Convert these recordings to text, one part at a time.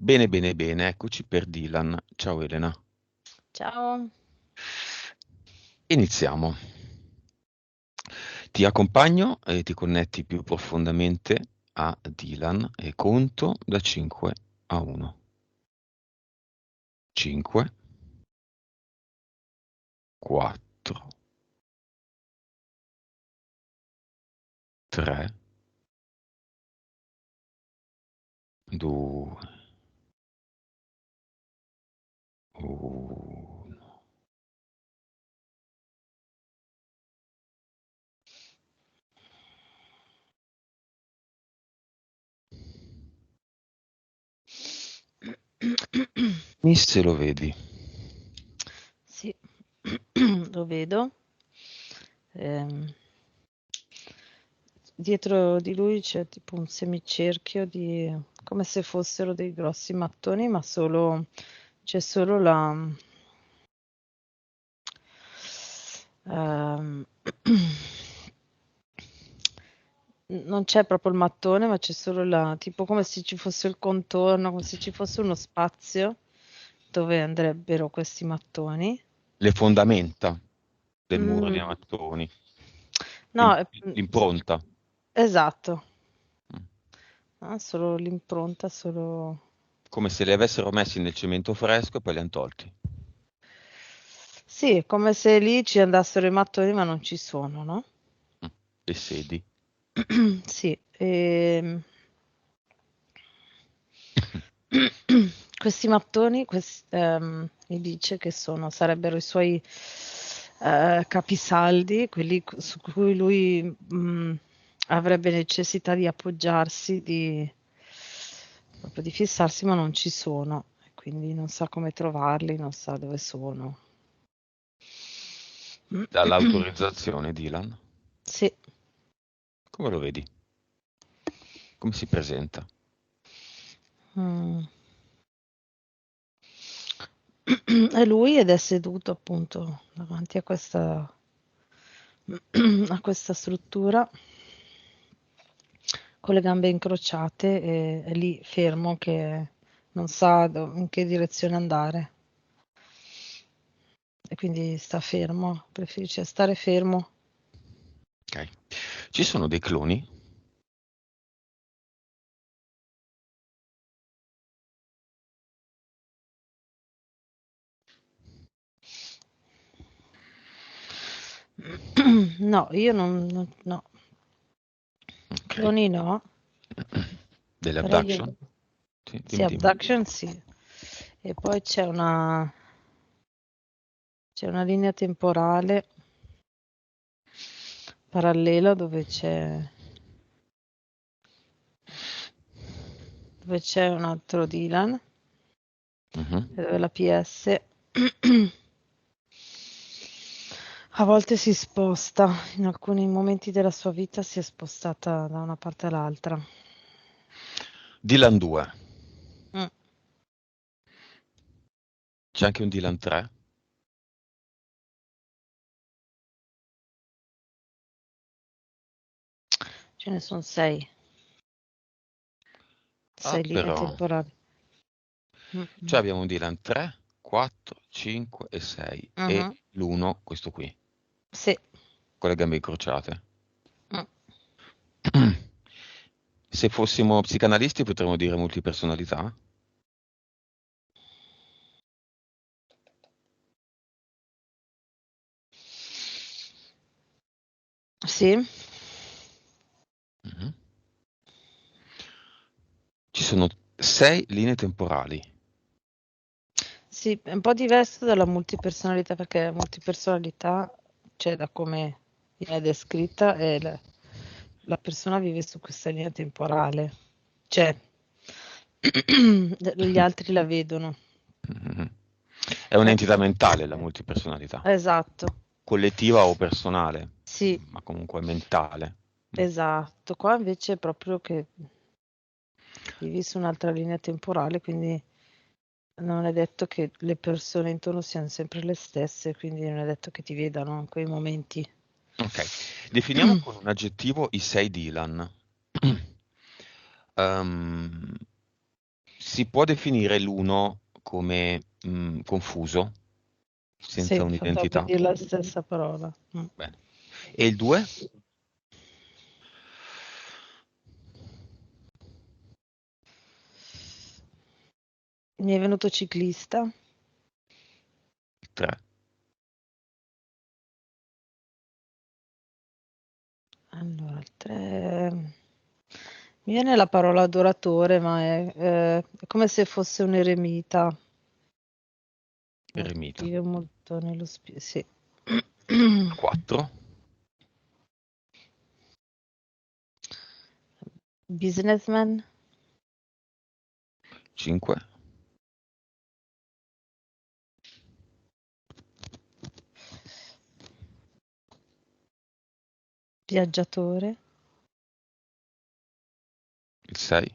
Bene, bene, bene, eccoci per Dylan. Ciao Elena. Ciao. Iniziamo. Ti accompagno e ti connetti più profondamente a Dylan e conto da 5 a 1. 5, 4, 3, 2, 1. Se lo vedi. Sì, lo vedo. Ehm, Dietro di lui c'è tipo un semicerchio di come se fossero dei grossi mattoni, ma c'è solo ehm, non c'è proprio il mattone, ma c'è solo tipo come se ci fosse il contorno, come se ci fosse uno spazio dove andrebbero questi mattoni. Le fondamenta del muro di Mm, mattoni. no, L'impronta. esatto. Mm. Ah, solo l'impronta, solo... Come se li avessero messi nel cemento fresco e poi li hanno tolti. Sì, è come se lì ci andassero i mattoni, ma non ci sono, no? Mm. Le sedi. Sì, questi mattoni, mi dice che sarebbero i suoi capisaldi, quelli su cui lui avrebbe necessità di appoggiarsi, proprio di fissarsi, ma non ci sono, e quindi non sa come trovarli, non sa dove sono. Dall'autorizzazione, Dylan. Sì. Come lo vedi? Come si presenta? Mm. È lui ed è seduto appunto davanti a questa struttura con le gambe incrociate e è lì fermo che non sa in che direzione andare e quindi sta fermo, preferisce stare fermo. Ok. Ci sono dei cloni? No, io no, Ok. cloni no, Delle però io abduction? Sì, sì, dimmi, dimmi. abduction sì. E poi c'è una linea temporale parallela dove c'è un altro Dylan Mhm. e dove la PS a volte si sposta, in alcuni momenti della sua vita si è spostata da una parte all'altra. Dylan 2. Mm. C'è anche un Dylan 3? Ce ne sono Ah, sei linee però. temporali. Mm, Cioè mm. abbiamo un Dylan 3, 4, 5 e 6. E Mhm. l'1, questo qui, Sì. con le gambe incrociate. Mm. Se fossimo psicanalisti potremmo dire multipersonalità? Sì. Mhm. Ci sono 6 linee temporali. Sì, è un po' diverso dalla multipersonalità perché la multipersonalità, cioè da come viene descritta, la persona vive su questa linea temporale, cioè gli altri la vedono. Mhm. È un'entità mentale la multipersonalità, Esatto, collettiva o personale, sì, ma comunque mentale. esatto. Qua invece è proprio che vivi su un'altra linea temporale, quindi non è detto che le persone intorno siano sempre le stesse, quindi non è detto che ti vedano in quei momenti. Ok, definiamo con un aggettivo i 6 Dylan. Ehm, Si può definire l'uno come confuso, senza Sì, potrebbe un'identità. dire la stessa parola. Bene. E il 2? Mi è venuto ciclista. 3. Allora, il 3. Mi viene la parola adoratore, ma è come se fosse un eremita. Eremita. Vive molto nello spirito. Sì. 4. Businessman. 5. Viaggiatore. Il 6.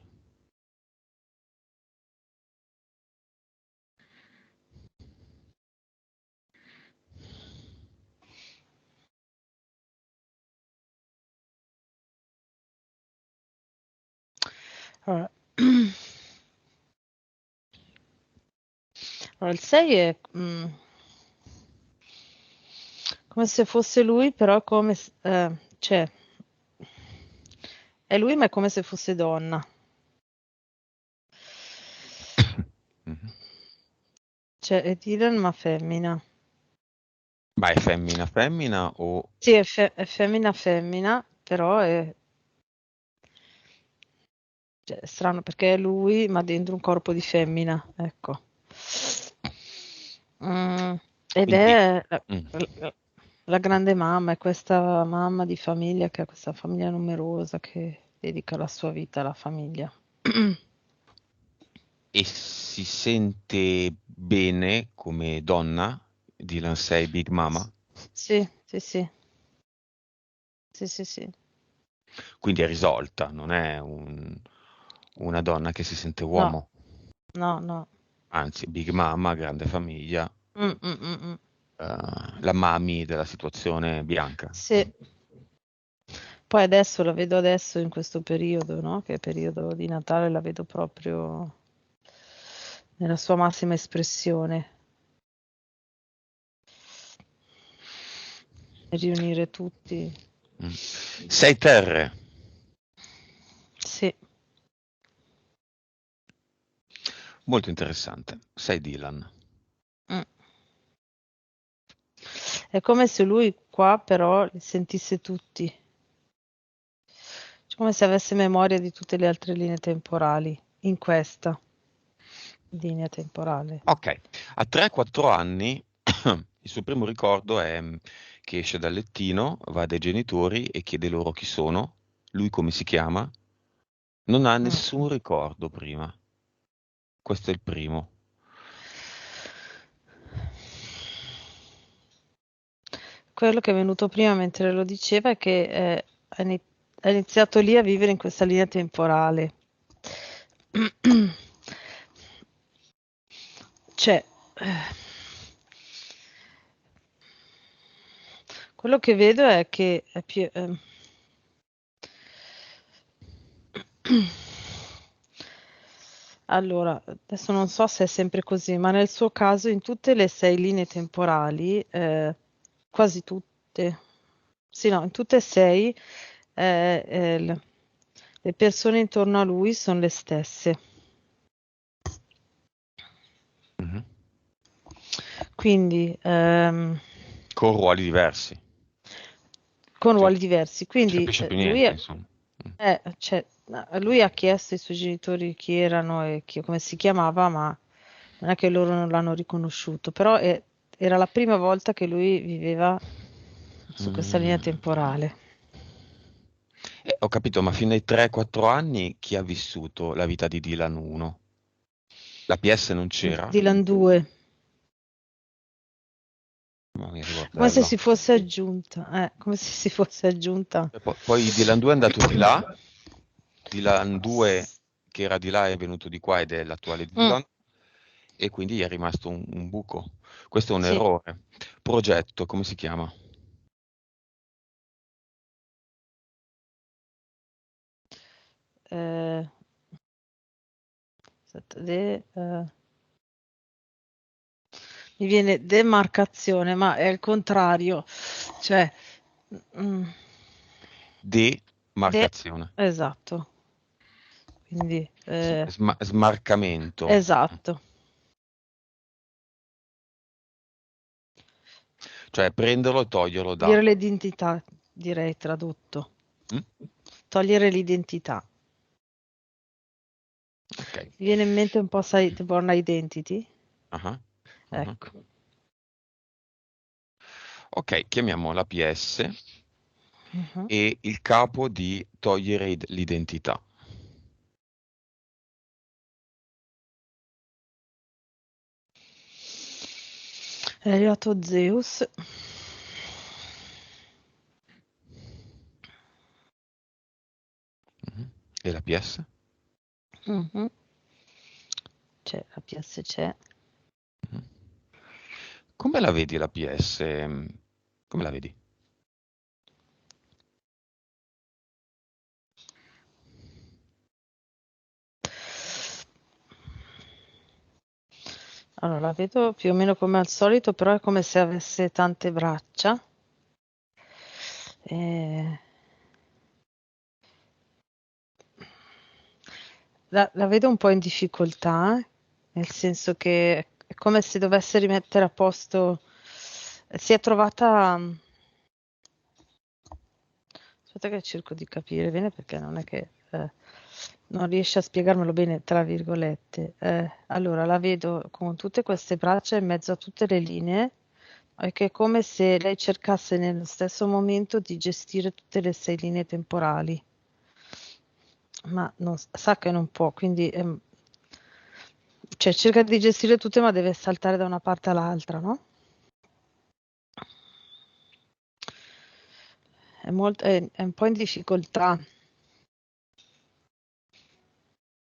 Allora, allora, il 6 è come se fosse lui, però cioè, è lui, ma è come se fosse donna. Mhm. Cioè, è Dylan, ma femmina. Ma è femmina femmina o... Sì, è femmina femmina, però cioè, è strano perché è lui, ma dentro un corpo di femmina, ecco. Mm, ed Quindi... è mm. la grande mamma, è questa mamma di famiglia che ha questa famiglia numerosa che dedica la sua vita alla famiglia. E si sente bene come donna? Dylan 6 Big Mama? Sì, sì, sì, sì, sì, sì. Quindi è risolta, non è una donna che si sente No, uomo. no, no. Anzi, Big Mama, grande famiglia, Mm, mm, mm, mm. la mami della situazione bianca. Sì. Poi adesso la vedo adesso in questo periodo, no? Che è periodo di Natale, la vedo proprio nella sua massima espressione. Riunire tutti. 6 terre, Sì. molto interessante. 6 Dylan. Mm. È come se lui qua però li sentisse tutti. Cioè, come se avesse memoria di tutte le altre linee temporali in questa linea temporale. Ok, a 3-4 anni il suo primo ricordo è che esce dal lettino, va dai genitori e chiede loro chi sono, lui come si chiama, non ha Mm. nessun ricordo prima. Questo è il primo. Quello che è venuto prima mentre lo diceva è che ha iniziato lì a vivere in questa linea temporale. Cioè, quello che vedo è che è più, allora, adesso non so se è sempre così, ma nel suo caso in tutte le 6 linee temporali, quasi tutte, sì, no, in tutte e 6, le persone intorno a lui sono le stesse. Mhm. Quindi, Con ruoli diversi. con Cioè, ruoli diversi. si Quindi capisce più niente, insomma. Mm. cioè, lui ha chiesto ai suoi genitori chi erano e come si chiamava, ma non è che loro non l'hanno riconosciuto, però era la prima volta che lui viveva su questa linea Mm. temporale. Ho capito, ma fino ai 3-4 anni chi ha vissuto la vita di Dylan 1? La PS non c'era? Dylan 2, Mamma mia, che come se bordello. si fosse aggiunta, come se si fosse aggiunta. E poi Dylan 2 è andato di là, Dylan 2 che era di là è venuto di qua ed è l'attuale Mm, Dylan, e quindi gli è rimasto un buco. Questo è un sì, errore. Progetto, come si chiama? eh, Aspetta, mi viene demarcazione, ma è il contrario, cioè mm, Demarcazione. esatto, quindi Smarcamento. esatto, Cioè prenderlo e toglierlo da. togliere l'identità, direi tradotto, Mm? togliere l'identità. Ok. Mi viene in mente un po', sai, The Born Identity? Ah, ah. Ecco. Ok, chiamiamo la PS Mhm. e il capo di togliere l'identità. È arrivato Zeus. Mhm. E la PS? Mhm. C'è, la PS c'è. Mhm. Come la vedi la PS? Come la vedi? Allora, la vedo più o meno come al solito, però è come se avesse tante braccia. Eh, la vedo un po' in difficoltà, nel senso che è come se dovesse rimettere a posto. Si è trovata. Aspetta che cerco di capire bene perché non è che non riesce a spiegarmelo bene, tra virgolette. Allora, la vedo con tutte queste braccia in mezzo a tutte le linee, e che è come se lei cercasse nello stesso momento di gestire tutte le 6 linee temporali, ma sa che non può, quindi cioè, cerca di gestire tutte, ma deve saltare da una parte all'altra, no? È un po' in difficoltà.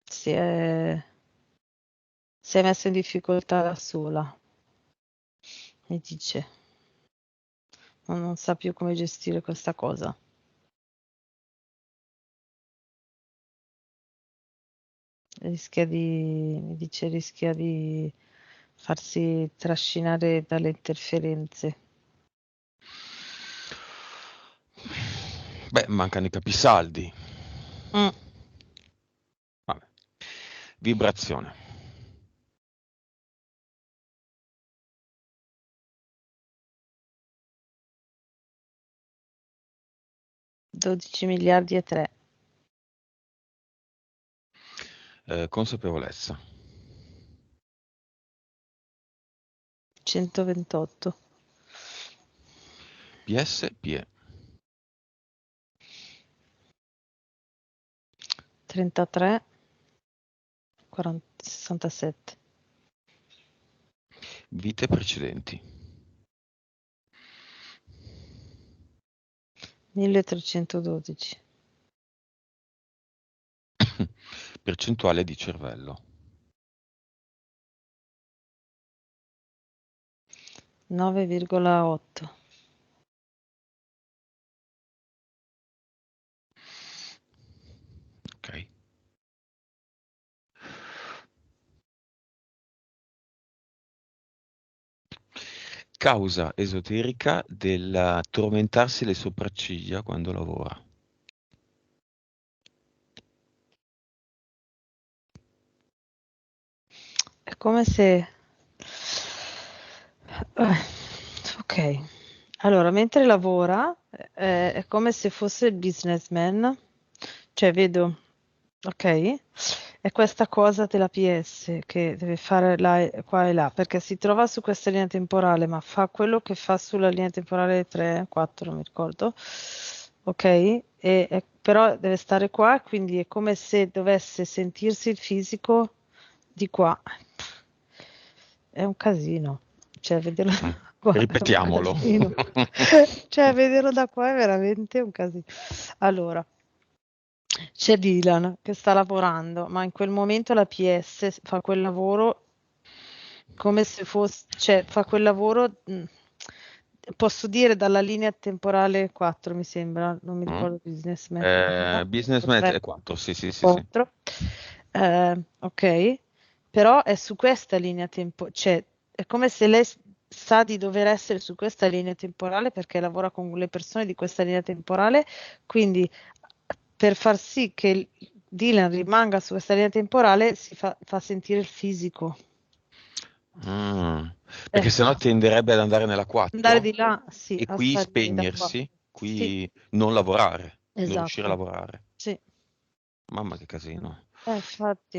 Si è, si è messa in difficoltà da sola e dice, non sa più come gestire questa cosa. Mi dice, rischia di farsi trascinare dalle interferenze. Beh, mancano i capisaldi. Mm. Vabbè. Vibrazione. $12 miliardi e 3. Consapevolezza. 128. PS, PE. 33. 40, 67. Vite precedenti. 1312. Percentuale di cervello. 9,8. Ok. Causa esoterica del tormentarsi le sopracciglia quando lavora. È come se. Ok. Allora, mentre lavora, è come se fosse il businessman, cioè vedo, ok? È questa cosa della PS che deve fare qua e là, perché si trova su questa linea temporale, ma fa quello che fa sulla linea temporale 3, 4, non mi ricordo, ok? Però deve stare qua, quindi è come se dovesse sentirsi il fisico di qua. È un casino, cioè vederlo Mm. da qua è un Ripetiamolo. casino, cioè vederlo da qua è veramente un casino. Allora, c'è Dylan che sta lavorando, ma in quel momento la PS fa quel lavoro come se fosse, cioè fa quel lavoro, posso dire dalla linea temporale 4, mi sembra, non mi Mm. ricordo businessman, Business o Match 3, è 4, sì, sì, sì, sì. 4. Ok, però è su questa linea temporale, cioè è come se lei sa di dover essere su questa linea temporale perché lavora con le persone di questa linea temporale, quindi per far sì che Dylan rimanga su questa linea temporale fa sentire il fisico. Mm. Perché sennò Ecco, tenderebbe ad andare nella andare 4 di là, sì, e a qui stare lì da qua. spegnersi, Sì, qui non lavorare, non riuscire a esatto. lavorare. Sì. Mamma che casino. Infatti,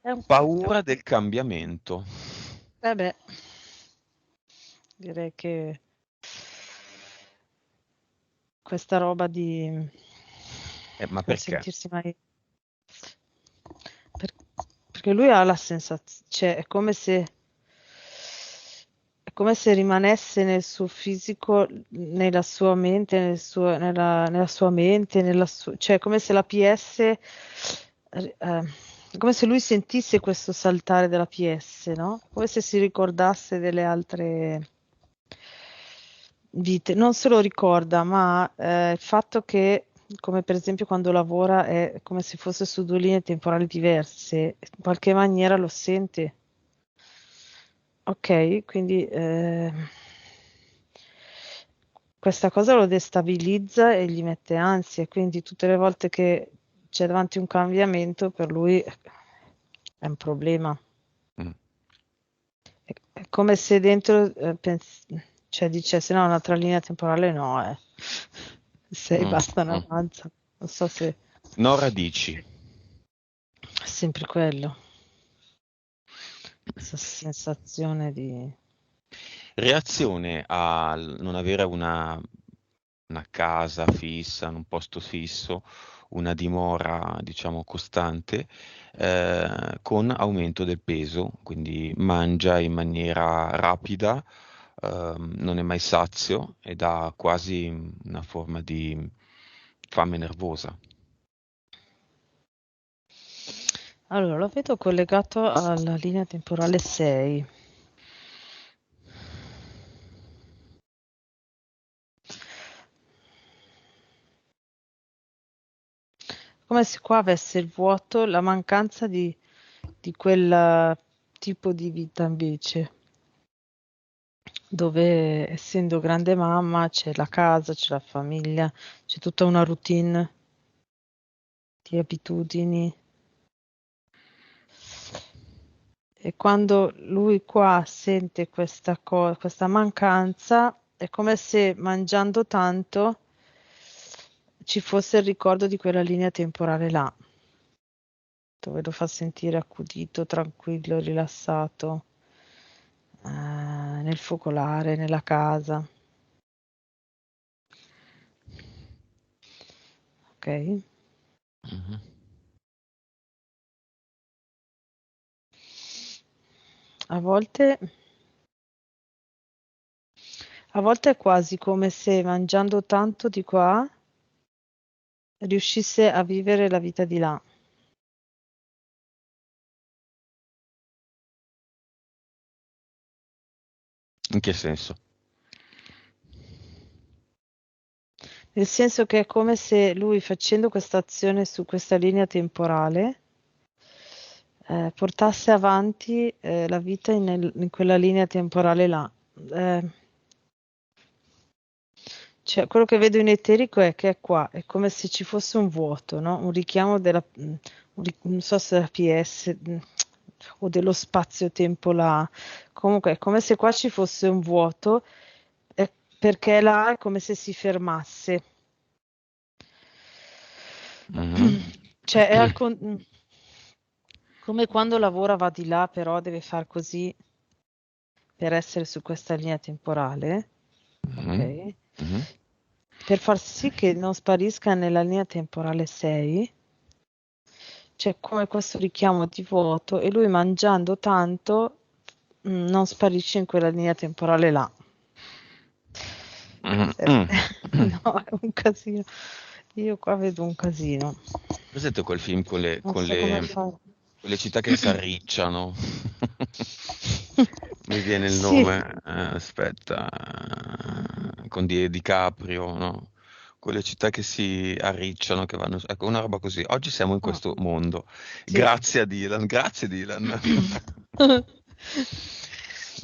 è un Paura del cambiamento. beh, direi che questa roba di Ma non perché? sentirsi mai per- perché lui ha la sensazione, cioè è come se rimanesse nel suo fisico, nella sua mente, nella sua mente, cioè è come se la PS, è come se lui sentisse questo saltare della PS, no? Come se si ricordasse delle altre vite. Non se lo ricorda, ma il fatto che, come per esempio quando lavora, è come se fosse su due linee temporali diverse, in qualche maniera lo sente. Ok, quindi questa cosa lo destabilizza e gli mette ansia, quindi tutte le volte che c'è davanti un cambiamento, per lui è un problema. Mm. È come se dentro cioè dicesse no, un'altra linea temporale no, sei Mm, basta, non mm. avanza. Non so se No radici. è sempre quello, questa sensazione di... Reazione al non avere una casa fissa, un posto fisso, una dimora, diciamo, costante, con aumento del peso, quindi mangia in maniera rapida, non è mai sazio ed ha quasi una forma di fame nervosa. Allora, lo vedo collegato alla linea temporale 6. Come se qua avesse il vuoto, la mancanza di quel tipo di vita invece, dove essendo grande mamma c'è la casa, c'è la famiglia, c'è tutta una routine di abitudini. E quando lui qua sente questa mancanza, è come se mangiando tanto ci fosse il ricordo di quella linea temporale là, dove lo fa sentire accudito, tranquillo, rilassato, nel focolare, nella casa. Ok? Mhm. A volte, a volte è quasi come se mangiando tanto di qua riuscisse a vivere la vita di là. In che senso? Nel senso che è come se lui facendo questa azione su questa linea temporale portasse avanti la vita in quella linea temporale là. Eh, cioè, quello che vedo in eterico è che è qua, è come se ci fosse un vuoto, no? Un richiamo non so se la PS o dello spazio-tempo là. Comunque è come se qua ci fosse un vuoto, perché là è come se si fermasse. Mhm. Cioè, come quando lavora va di là, però deve far così per essere su questa linea temporale, Mhm. ok? Mhm. Per far sì che non sparisca nella linea temporale 6, c'è come questo richiamo di vuoto e lui mangiando tanto non sparisce in quella linea temporale là. Mhm. Eh, Mhm. no, è un casino. Io qua vedo un casino. Presente quel film con Non so come fare. con le città che s'arricciano? Mi viene il Sì, nome, aspetta, con DiCaprio, no? quelle città che si arricciano, che vanno, ecco, una roba così. Oggi siamo in Mm, questo mondo. sì. Grazie a Dylan, grazie Dylan.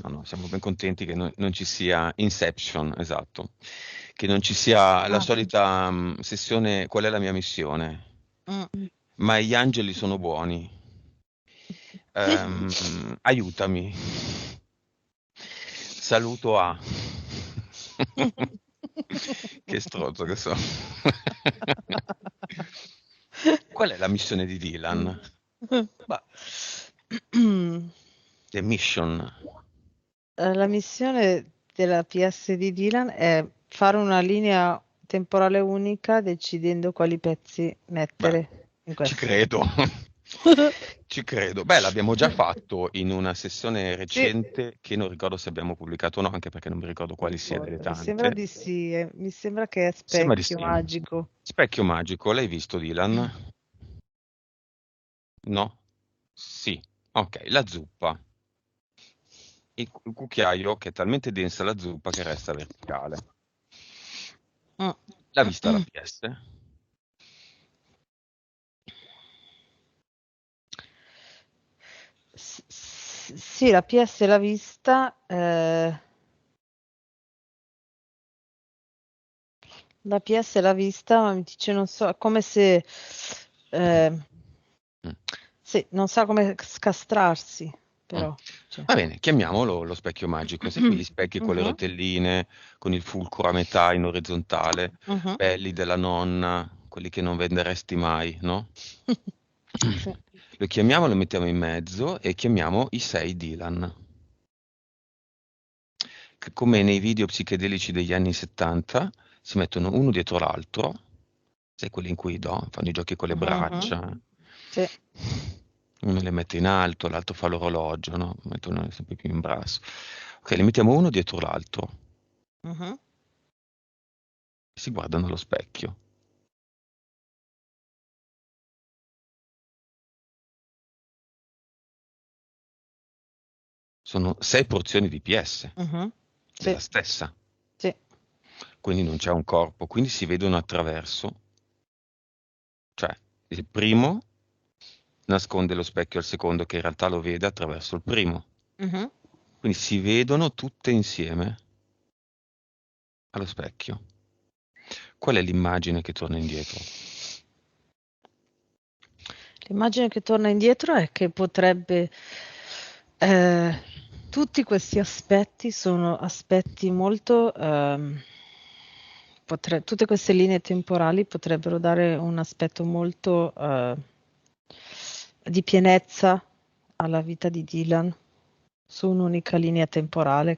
No, no, siamo ben contenti che non ci sia Inception, esatto, che non ci sia la Ah, solita sessione, qual è la mia missione? mm. Ma gli angeli sono buoni. Aiutami. Saluto a. Che stronzo che so. Qual è la missione di Dylan? Bah, The Mission. La missione della PS di Dylan è fare una linea temporale unica decidendo quali pezzi Beh, mettere in ci questa. credo. Ci credo. Beh, l'abbiamo già fatto in una sessione Sì, recente che non ricordo se abbiamo pubblicato o no, anche perché non mi ricordo non quali sia delle importa. Mi sembra tante. di sì, mi sembra che è Sembra di specchio sì. magico. Specchio magico, l'hai visto, Dylan? No? Sì. Ok, la zuppa. Il cucchiaio che è talmente densa la zuppa che resta verticale. Mm. L'ha vista la PS? Sì, la PS l'ha vista. La PS l'ha vista, ma mi dice non so, è come se eh, Mm. sì, non sa come scastrarsi, Mm. però. Cioè. Va bene, chiamiamolo lo specchio magico. Sai quegli specchi con le Mhm, rotelline, con il fulcro a metà in orizzontale, mhm. belli della nonna, quelli che non venderesti mai, no? Sì. Lo chiamiamo, lo mettiamo in mezzo e chiamiamo i 6 Dylan. Come nei video psichedelici degli anni 70, si mettono uno dietro l'altro, sai quelli in cui fanno i giochi con le Mhm. braccia, Sì. uno le mette in alto, l'altro fa l'orologio, no? Mettono sempre più in basso. Ok, li mettiamo uno dietro l'altro Mhm. e si guardano allo specchio. Sono 6 porzioni di PS Mhm. Sì. della stessa, Sì. quindi non c'è un corpo, quindi si vedono attraverso, cioè il primo nasconde lo specchio al secondo che in realtà lo vede attraverso il primo. Mhm. Quindi si vedono tutte insieme allo specchio. Qual è l'immagine che torna indietro? L'immagine che torna indietro è che potrebbe, eh, tutti questi aspetti sono aspetti molto, tutte queste linee temporali potrebbero dare un aspetto molto di pienezza alla vita di Dylan su un'unica linea temporale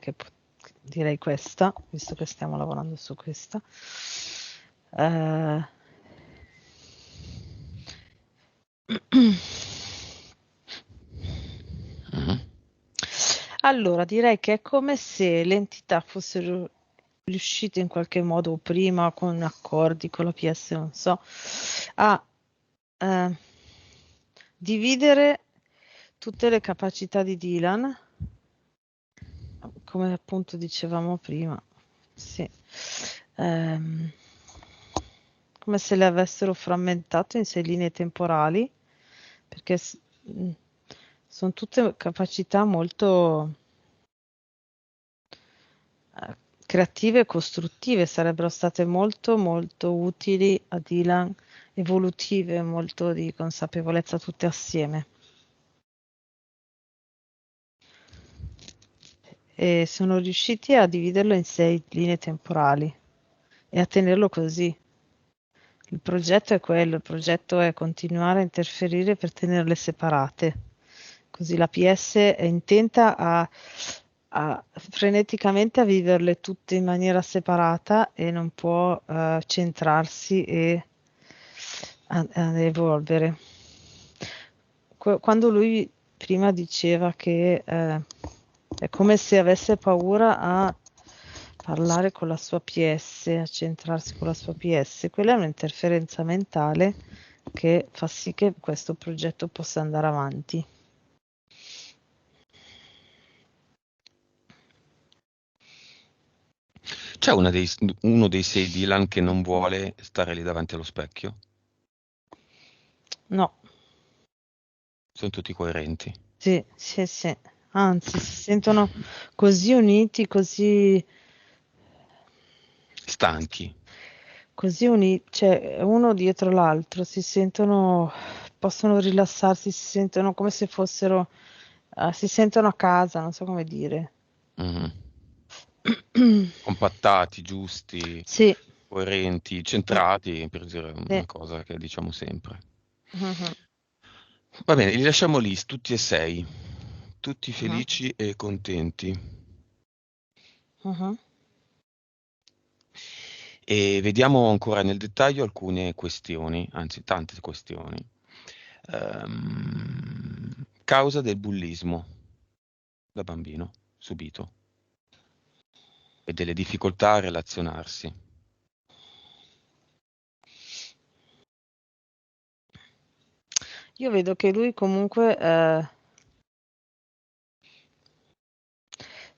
direi questa, visto che stiamo lavorando su questa. Eh, Mhm. Allora, direi che è come se le entità fossero riuscite in qualche modo, o prima con accordi con la PS, non so, a eh, dividere tutte le capacità di Dylan, come appunto dicevamo prima, sì. Ehm, come se le avessero frammentato in sei linee temporali, perché sono tutte capacità molto creative e costruttive, sarebbero state molto molto utili a Dylan, evolutive, molto di consapevolezza tutte assieme. E sono riusciti a dividerlo in sei linee temporali e a tenerlo così. Il progetto è quello, il progetto è continuare a interferire per tenerle separate. Così la PS è intenta a freneticamente a viverle tutte in maniera separata e non può centrarsi e ad evolvere. Quando lui prima diceva che è come se avesse paura a parlare con la sua PS, a centrarsi con la sua PS, quella è un'interferenza mentale che fa sì che questo progetto possa andare avanti. C'è uno dei sei Dylan che non vuole stare lì davanti allo specchio? No, Sono tutti coerenti. sì, sì, sì. Anzi, si sentono così uniti, Stanchi. così uniti, cioè uno dietro l'altro, si sentono, possono rilassarsi, si sentono come se fossero, si sentono a casa, non so come dire. Mhm. Compattati, giusti, Sì, coerenti, mm, centrati, per dire sì. una cosa che diciamo sempre. Mhm, Va bene, li lasciamo lì, tutti e sei, tutti mhm, felici e contenti. mhm. E vediamo ancora nel dettaglio alcune questioni, anzi tante questioni. Causa del bullismo da bambino subito e delle difficoltà a relazionarsi. Io vedo che lui comunque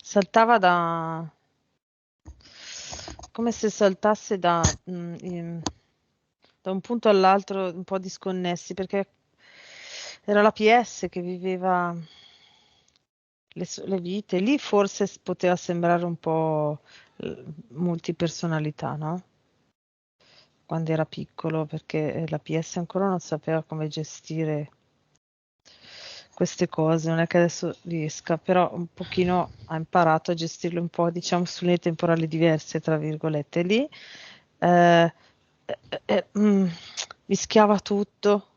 saltava come se saltasse da un punto all'altro un po' disconnessi, perché era la PS che viveva le vite. Lì forse poteva sembrare un po' multipersonalità, no? Quando era piccolo, perché la PS ancora non sapeva come gestire queste cose, non è che adesso riesca, però un pochino ha imparato a gestirle un po', diciamo, su linee temporali diverse, tra virgolette. Lì eh, mischiava tutto,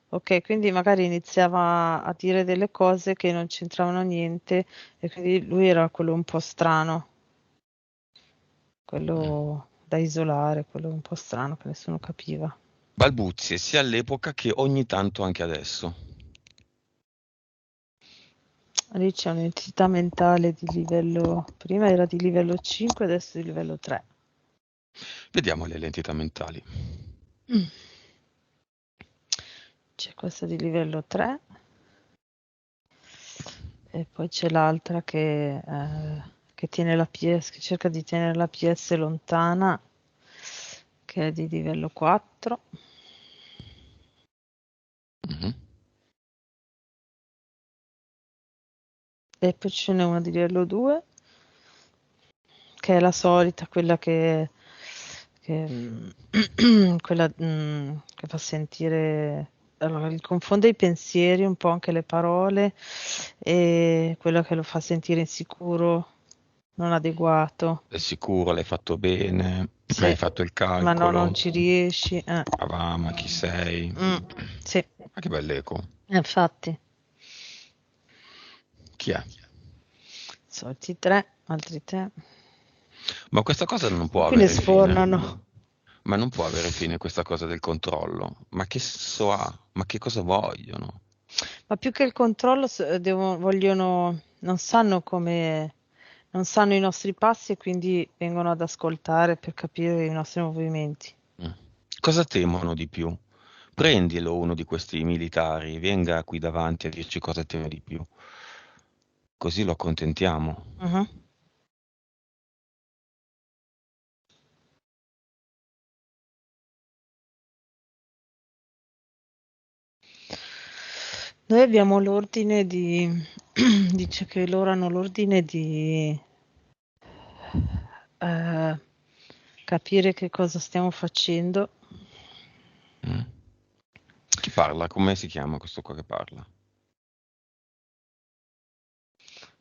ok? Quindi magari iniziava a dire delle cose che non c'entravano niente e quindi lui era quello un po' strano, Mm. quello da isolare, quello un po' strano che nessuno capiva. Balbuzie sia all'epoca che ogni tanto anche adesso. Lì c'è un'entità mentale di livello, prima era di livello 5, adesso è di livello 3. Vediamo le entità mentali. Mm. C'è questa di livello 3 e poi c'è l'altra che tiene la PS, che cerca di tenere la PS lontana, che è di livello 4. Mhm. E poi ce n'è una di livello 2, che è la solita, quella che fa sentire, allora, confonde i pensieri, un po' anche le parole, e quello che lo fa sentire insicuro, non adeguato. È sicuro, l'hai fatto bene, Sì, hai fatto il ma no, non calcolo. ci riesci. Ah, ma chi sei? Mm, sì, Ma che bell'eco. infatti, Chi è? soliti 3, altri 3. Ma questa cosa non E può qui ne avere fine. sfornano. Ma non può avere fine questa cosa del controllo. Ma che senso ha? Ma che cosa vogliono? Ma più che il controllo, vogliono, non sanno i nostri passi e quindi vengono ad ascoltare per capire i nostri movimenti. Mm. Cosa temono di più? Prendilo uno di questi militari, venga qui davanti a dirci cosa teme di più. Così lo accontentiamo. Mhm. Noi abbiamo l'ordine di, dice che loro hanno l'ordine di eh, capire che cosa stiamo facendo. Mm. Chi parla? Come si chiama questo qua che parla?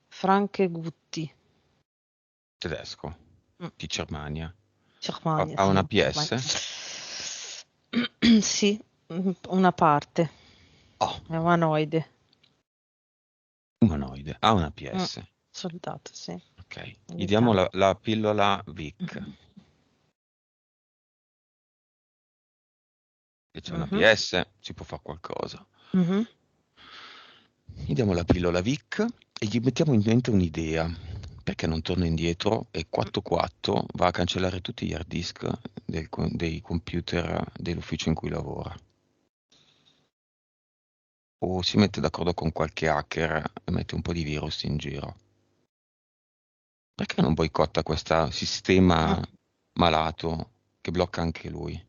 Franche Gutti. Tedesco, Mm. di Germania. Germania, Ha una sì, Germania. PS? Sì, una parte, Oh, è umanoide. umanoide. Ha una Mm, PS. soldato, sì, Ok. Gli diamo militare. la pillola Vic. Se c'è una Mhm, PS, si può fare qualcosa. mhm. Gli diamo la pillola Vic e gli mettiamo in mente un'idea. Perché non torna indietro e 4-4 va a cancellare tutti gli hard disk dei computer dell'ufficio in cui lavora. O si mette d'accordo con qualche hacker e mette un po' di virus in giro. Perché non boicotta questo sistema Mm. malato che blocca anche lui?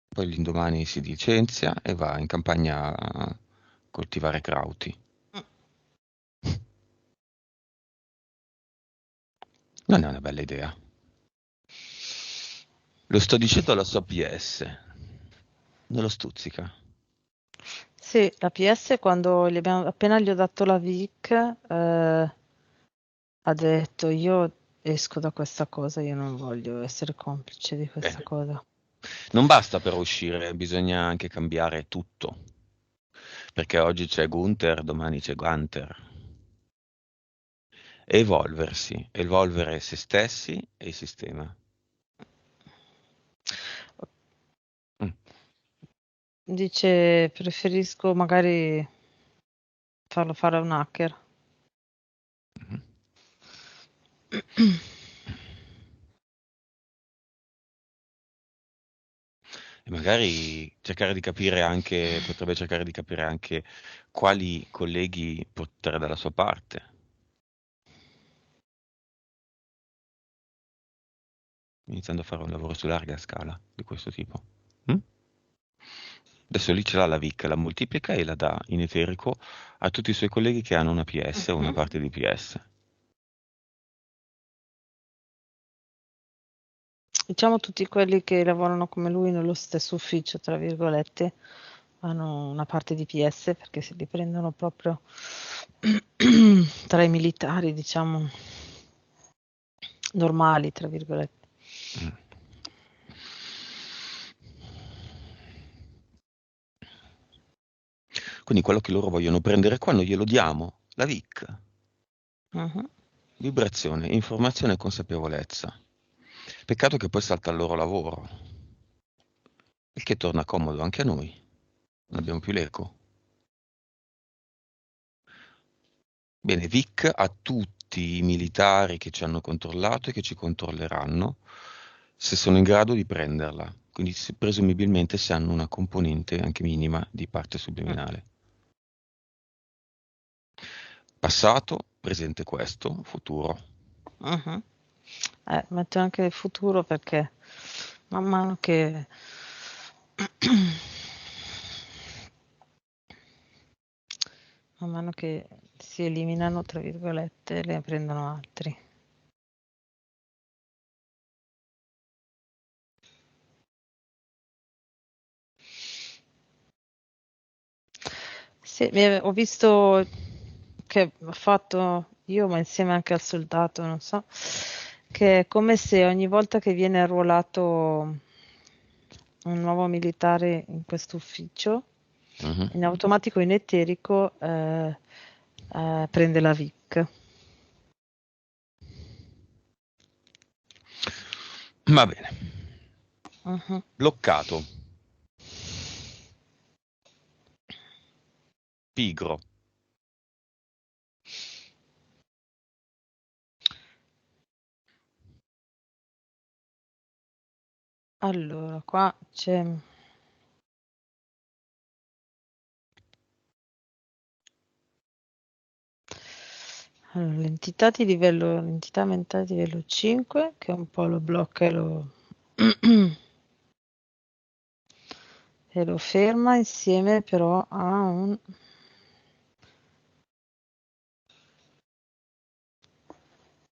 Poi l'indomani si licenzia e va in campagna a coltivare crauti. Non è una bella idea. Lo sto dicendo alla sua PS. Non lo stuzzica. Sì, la PS appena gli ho dato la VIC, ha detto io esco da questa cosa, io non voglio essere complice di questa Bene. cosa. Non basta però uscire, bisogna anche cambiare tutto. Perché oggi c'è Gunther, domani c'è Gunter. Evolversi, evolvere se stessi e il sistema. Mm. Dice preferisco magari farlo fare a un hacker. Mhm. E magari cercare di capire anche, potrebbe cercare di capire anche quali colleghi portare dalla sua parte, iniziando a fare un lavoro su larga scala di questo tipo. Mm? Adesso lì ce l'ha la VIC, la moltiplica e la dà in eterico a tutti i suoi colleghi che hanno una PS o una Mhm. parte di PS. Diciamo tutti quelli che lavorano come lui nello stesso ufficio, tra virgolette, hanno una parte di PS perché se li prendono proprio tra i militari, diciamo, normali, tra virgolette. Mm. Quindi quello che loro vogliono prendere qua noi glielo diamo, la VIC. Mhm. Vibrazione, informazione e consapevolezza. Peccato che poi salta il loro lavoro, il che torna comodo anche a noi. Non abbiamo più l'eco. Bene, VIC a tutti i militari che ci hanno controllato e che ci controlleranno, se sono in grado di prenderla. Quindi presumibilmente se hanno una componente anche minima di parte subliminale. Passato, presente questo, futuro. Mhm. Metto anche il futuro perché man mano che man mano che si eliminano, tra virgolette, le prendono altri. Sì, ho visto che ha fatto io, ma insieme anche al soldato, non so, che è come se ogni volta che viene arruolato un nuovo militare in questo ufficio, Mhm. in automatico, in eterico, prende la VIC. Va bene. Mhm. Bloccato, pigro. Allora, qua c'è allora, l'entità mentale di livello 5, che un po' lo blocca e lo ferma insieme però a un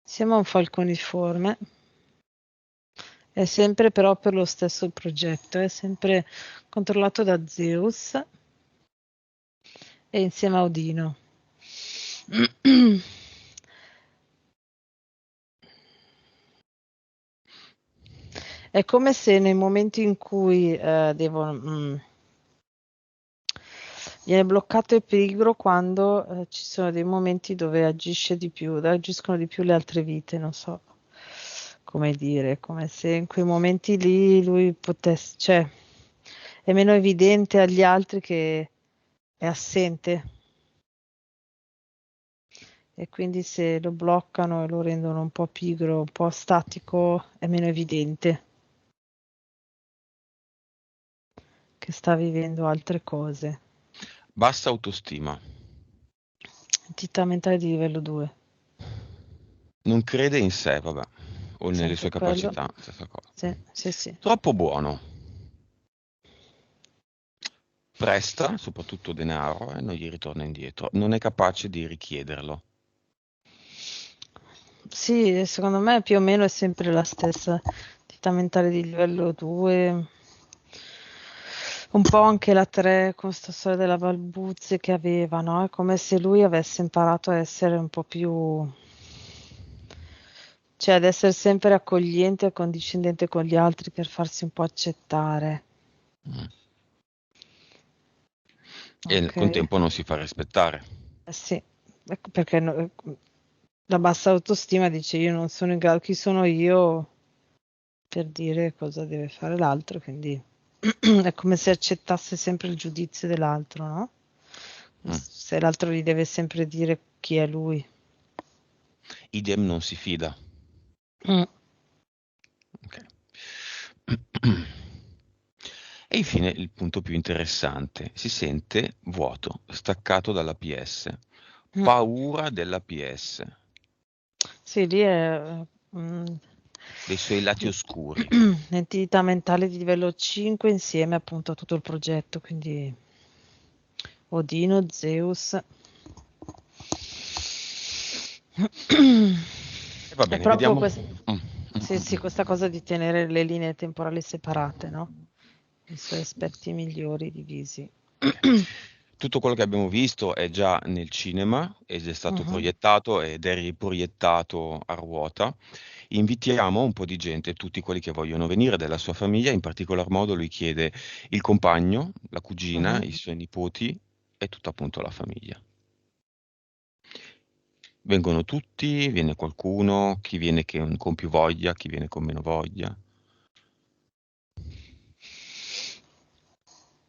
insieme a un falconiforme. È sempre però per lo stesso progetto, è sempre controllato da Zeus e insieme a Odino. È come se nei momenti in cui viene bloccato e pigro quando ci sono dei momenti dove agiscono di più le altre vite, non so come dire, come se in quei momenti lì lui potesse, cioè è meno evidente agli altri che è assente e quindi se lo bloccano e lo rendono un po' pigro, un po' statico, è meno evidente che sta vivendo altre cose. Bassa autostima. Entità mentale di livello 2. Non crede in sé, vabbè, o nelle Sempre sue quello. capacità, stessa cosa. Sì, sì, sì. Troppo buono. Presta, soprattutto denaro, e non gli ritorna indietro. Non è capace di richiederlo. Sì, secondo me più o meno è sempre la stessa. Entità mentale di livello 2. Un po' anche la 3 con sta storia della balbuzie che aveva, no? È come se lui avesse imparato a essere un po' più, cioè ad essere sempre accogliente e accondiscendente con gli altri per farsi un po' accettare. Mm. E al Ok, contempo non si fa rispettare. sì, ecco perché la bassa autostima dice io non sono in grado, chi sono io per dire cosa deve fare l'altro, quindi è come se accettasse sempre il giudizio dell'altro, no? Mm. Se l'altro gli deve sempre dire chi è lui. Idem non si fida. Mm. Ok. E infine il punto più interessante, si sente vuoto, staccato dalla PS, Mm. paura della PS, Sì, lì è dei suoi lati di- oscuri. entità mentale di livello 5 insieme appunto a tutto il progetto, quindi Odino, Zeus. E va È bene, proprio vediamo. questo, Mm, sì, sì, questa cosa di tenere le linee temporali separate, no? I suoi aspetti migliori divisi. ok. Tutto quello che abbiamo visto è già nel cinema ed è stato Mhm, proiettato ed è riproiettato a ruota. Invitiamo un po' di gente, tutti quelli che vogliono venire della sua famiglia, in particolar modo lui chiede il compagno, la cugina, mhm. i suoi nipoti e tutta appunto la famiglia. Vengono tutti, viene qualcuno, chi viene con più voglia, chi viene con meno voglia.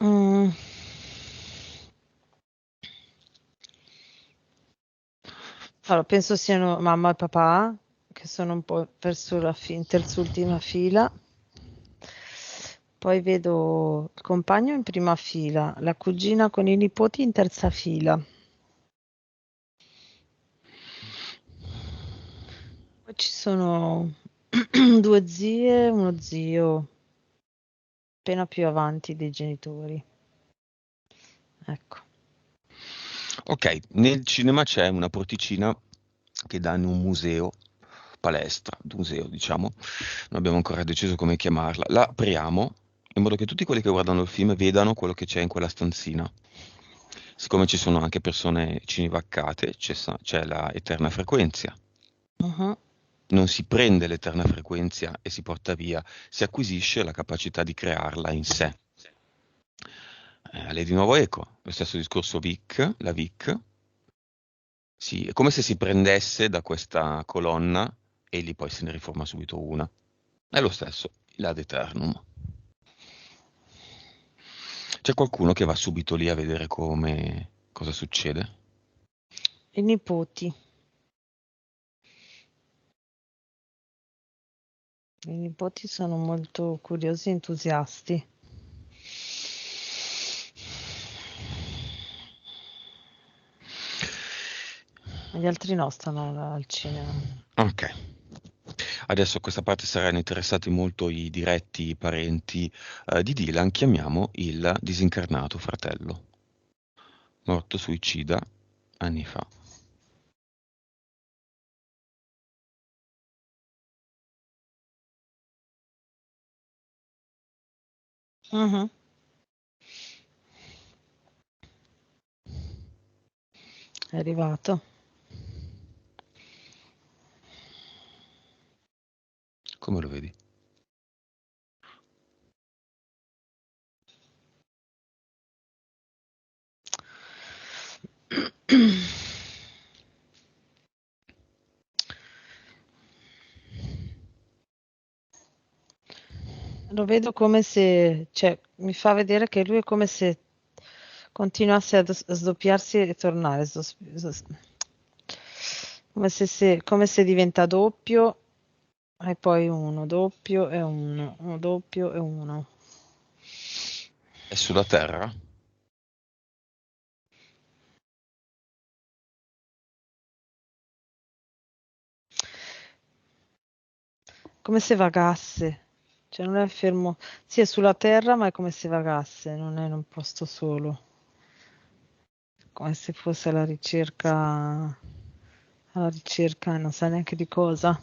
Mm. Allora, penso siano mamma e papà, che sono un po' verso la in terz'ultima fila. Poi vedo il compagno in prima fila, la cugina con i nipoti in terza fila. Poi ci sono due zie e uno zio appena più avanti dei genitori. Ecco. Ok, nel cinema c'è una porticina che dà in un museo, palestra, museo diciamo, non abbiamo ancora deciso come chiamarla. La apriamo in modo che tutti quelli che guardano il film vedano quello che c'è in quella stanzina. Siccome ci sono anche persone cinevaccate, c'è la eterna frequenza. Mhm. Non si prende l'eterna frequenza e si porta via, si acquisisce la capacità di crearla in sé. Lei di nuovo eco, lo stesso discorso VIC, la VIC, sì, è come se si prendesse da questa colonna e lì poi se ne riforma subito una. È lo stesso, il ad eternum. C'è qualcuno che va subito lì a vedere come cosa succede? I nipoti. I nipoti sono molto curiosi e entusiasti. Gli altri no, stanno al cinema. Ok. Adesso a questa parte saranno interessati molto i diretti parenti di Dylan, chiamiamo il disincarnato fratello, morto suicida anni fa. Mhm. È arrivato. Come lo vedi? Lo vedo come se, cioè, mi fa vedere che lui è come se continuasse a sdoppiarsi e tornare. Come se diventa doppio e poi uno, doppio e uno doppio e uno. È sulla Terra? come se vagasse, cioè non è fermo, sì è sulla terra ma è come se vagasse, non è in un posto solo, come se fosse alla ricerca, non sa neanche di cosa.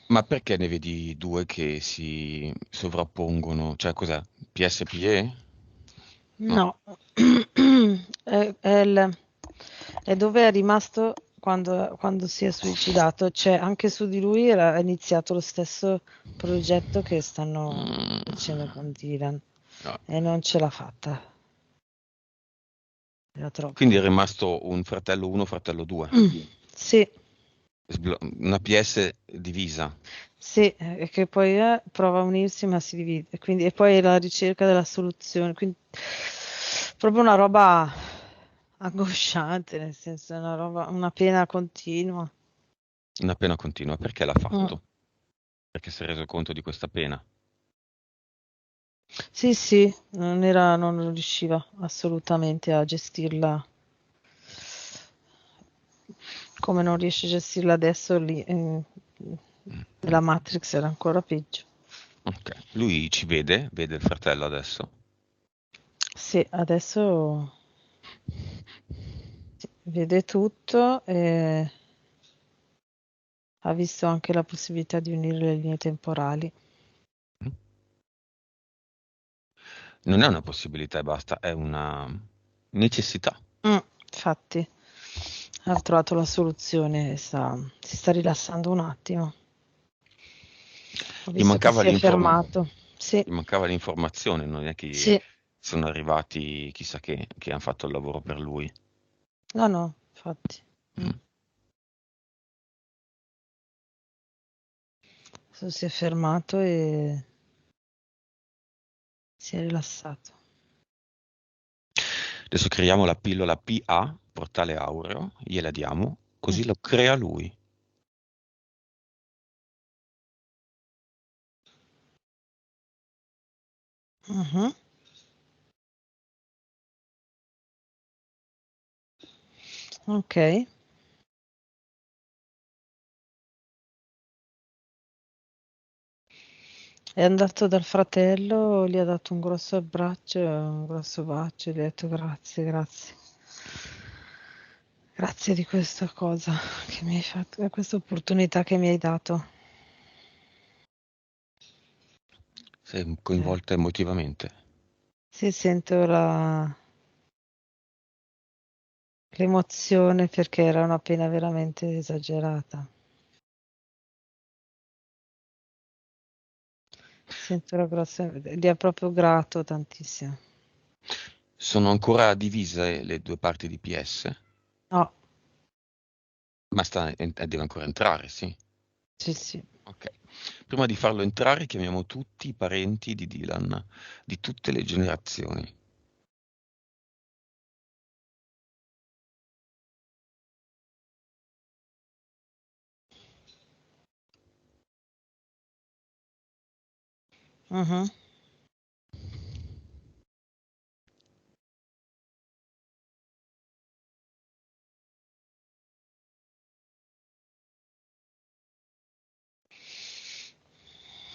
Ma perché ne vedi due che si sovrappongono? Cioè, cos'è? PSPE? No. No, è dove è rimasto quando si è suicidato, cioè anche su di lui era iniziato lo stesso progetto che stanno facendo Mm, con Dylan no. e non ce l'ha fatta, era Quindi è troppo. rimasto un fratello 1, fratello 2. Sì, Una PS divisa. sì, e che poi prova a unirsi ma si divide, quindi, e poi è la ricerca della soluzione, quindi proprio una roba angosciante, nel senso è una roba, una pena continua. Una pena continua. Perché l'ha Mm. fatto? Perché si è reso conto di questa pena. Sì, sì, non riusciva assolutamente a gestirla come non riesce a gestirla adesso lì. Mm. La Matrix era ancora peggio. Ok. Lui ci vede, vede il fratello adesso. Sì, adesso sì, vede tutto e ha visto anche la possibilità di unire le linee temporali. Mm. Non è una possibilità e basta, è una necessità. Infatti, ha trovato la soluzione e si sta rilassando un attimo. Ho Gli visto che mancava si è fermato. Sì, gli mancava l'informazione, non è che sì, sono arrivati chissà che hanno fatto il lavoro per lui. no, no, infatti. Mm. Mm. Adesso si è fermato e si è rilassato. Adesso creiamo la pillola PA, portale aureo, gliela diamo, Mm. così lo crea lui. Mhm. Ok, è andato dal fratello, gli ha dato un grosso abbraccio, un grosso bacio, gli ha detto grazie, grazie. Grazie di questa cosa che mi hai fatto, di questa opportunità che mi hai dato. Sei Eh, coinvolta emotivamente. sì, sento l'emozione perché era una pena veramente esagerata. Sento la grossa, gli è proprio grato tantissimo. Sono ancora divise le due parti di PS, No, ma deve ancora entrare, sì. sì, sì. Ok. Prima di farlo entrare, chiamiamo tutti i parenti di Dylan, di tutte le generazioni. Mhm.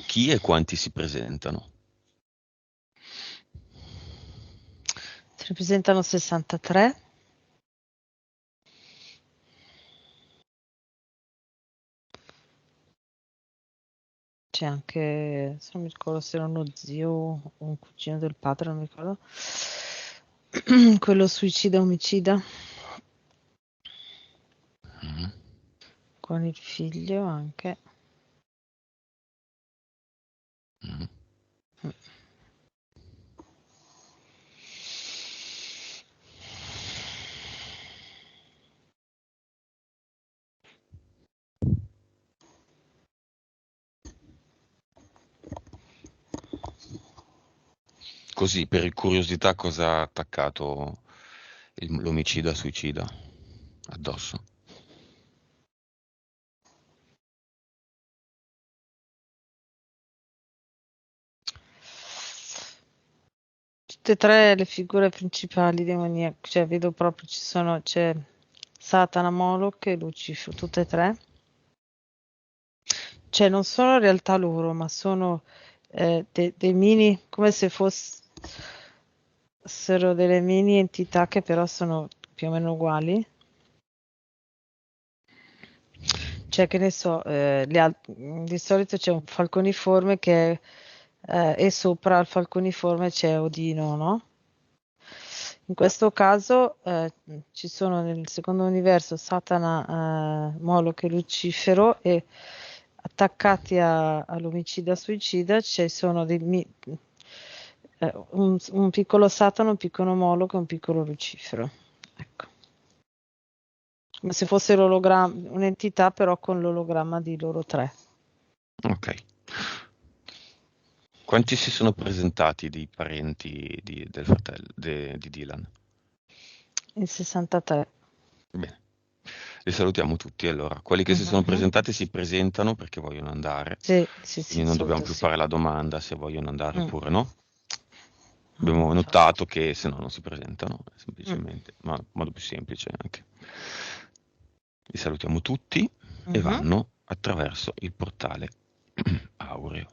Chi e quanti si presentano? Si rappresentano 63. C'è anche, se non mi ricordo se era uno zio o un cugino del padre, non mi ricordo. Quello suicida omicida Mhm. con il figlio anche. Mhm. Così, per curiosità, cosa ha attaccato l'omicida suicida addosso? Tutte e tre le figure principali demoniache, cioè vedo proprio c'è Satana, Moloch e Lucifer, tutte e tre. cioè non sono in realtà loro, ma sono dei mini, come se fossero delle mini entità che però sono più o meno uguali. Cioè, che ne so, di solito c'è un falconiforme e sopra al falconiforme c'è Odino, no? In questo caso ci sono nel secondo universo Satana, Moloch e Lucifero e attaccati all'omicida suicida ci sono un piccolo Satana, un piccolo Moloch e un piccolo Lucifero. Ecco. Come se fosse un'entità però con l'ologramma di loro tre. Ok. Quanti si sono presentati dei parenti del fratello di Dylan? In 63. Bene. Li salutiamo tutti allora. Quelli che si sono Mhm. presentati si presentano perché vogliono andare, Sì, sì, sì, quindi non dobbiamo solito più sì. fare la domanda se vogliono andare Mm. oppure no. Abbiamo Infatti. notato che se no non si presentano, Mm. semplicemente, ma in modo più semplice anche. Li salutiamo tutti e Mhm. vanno attraverso il portale aureo.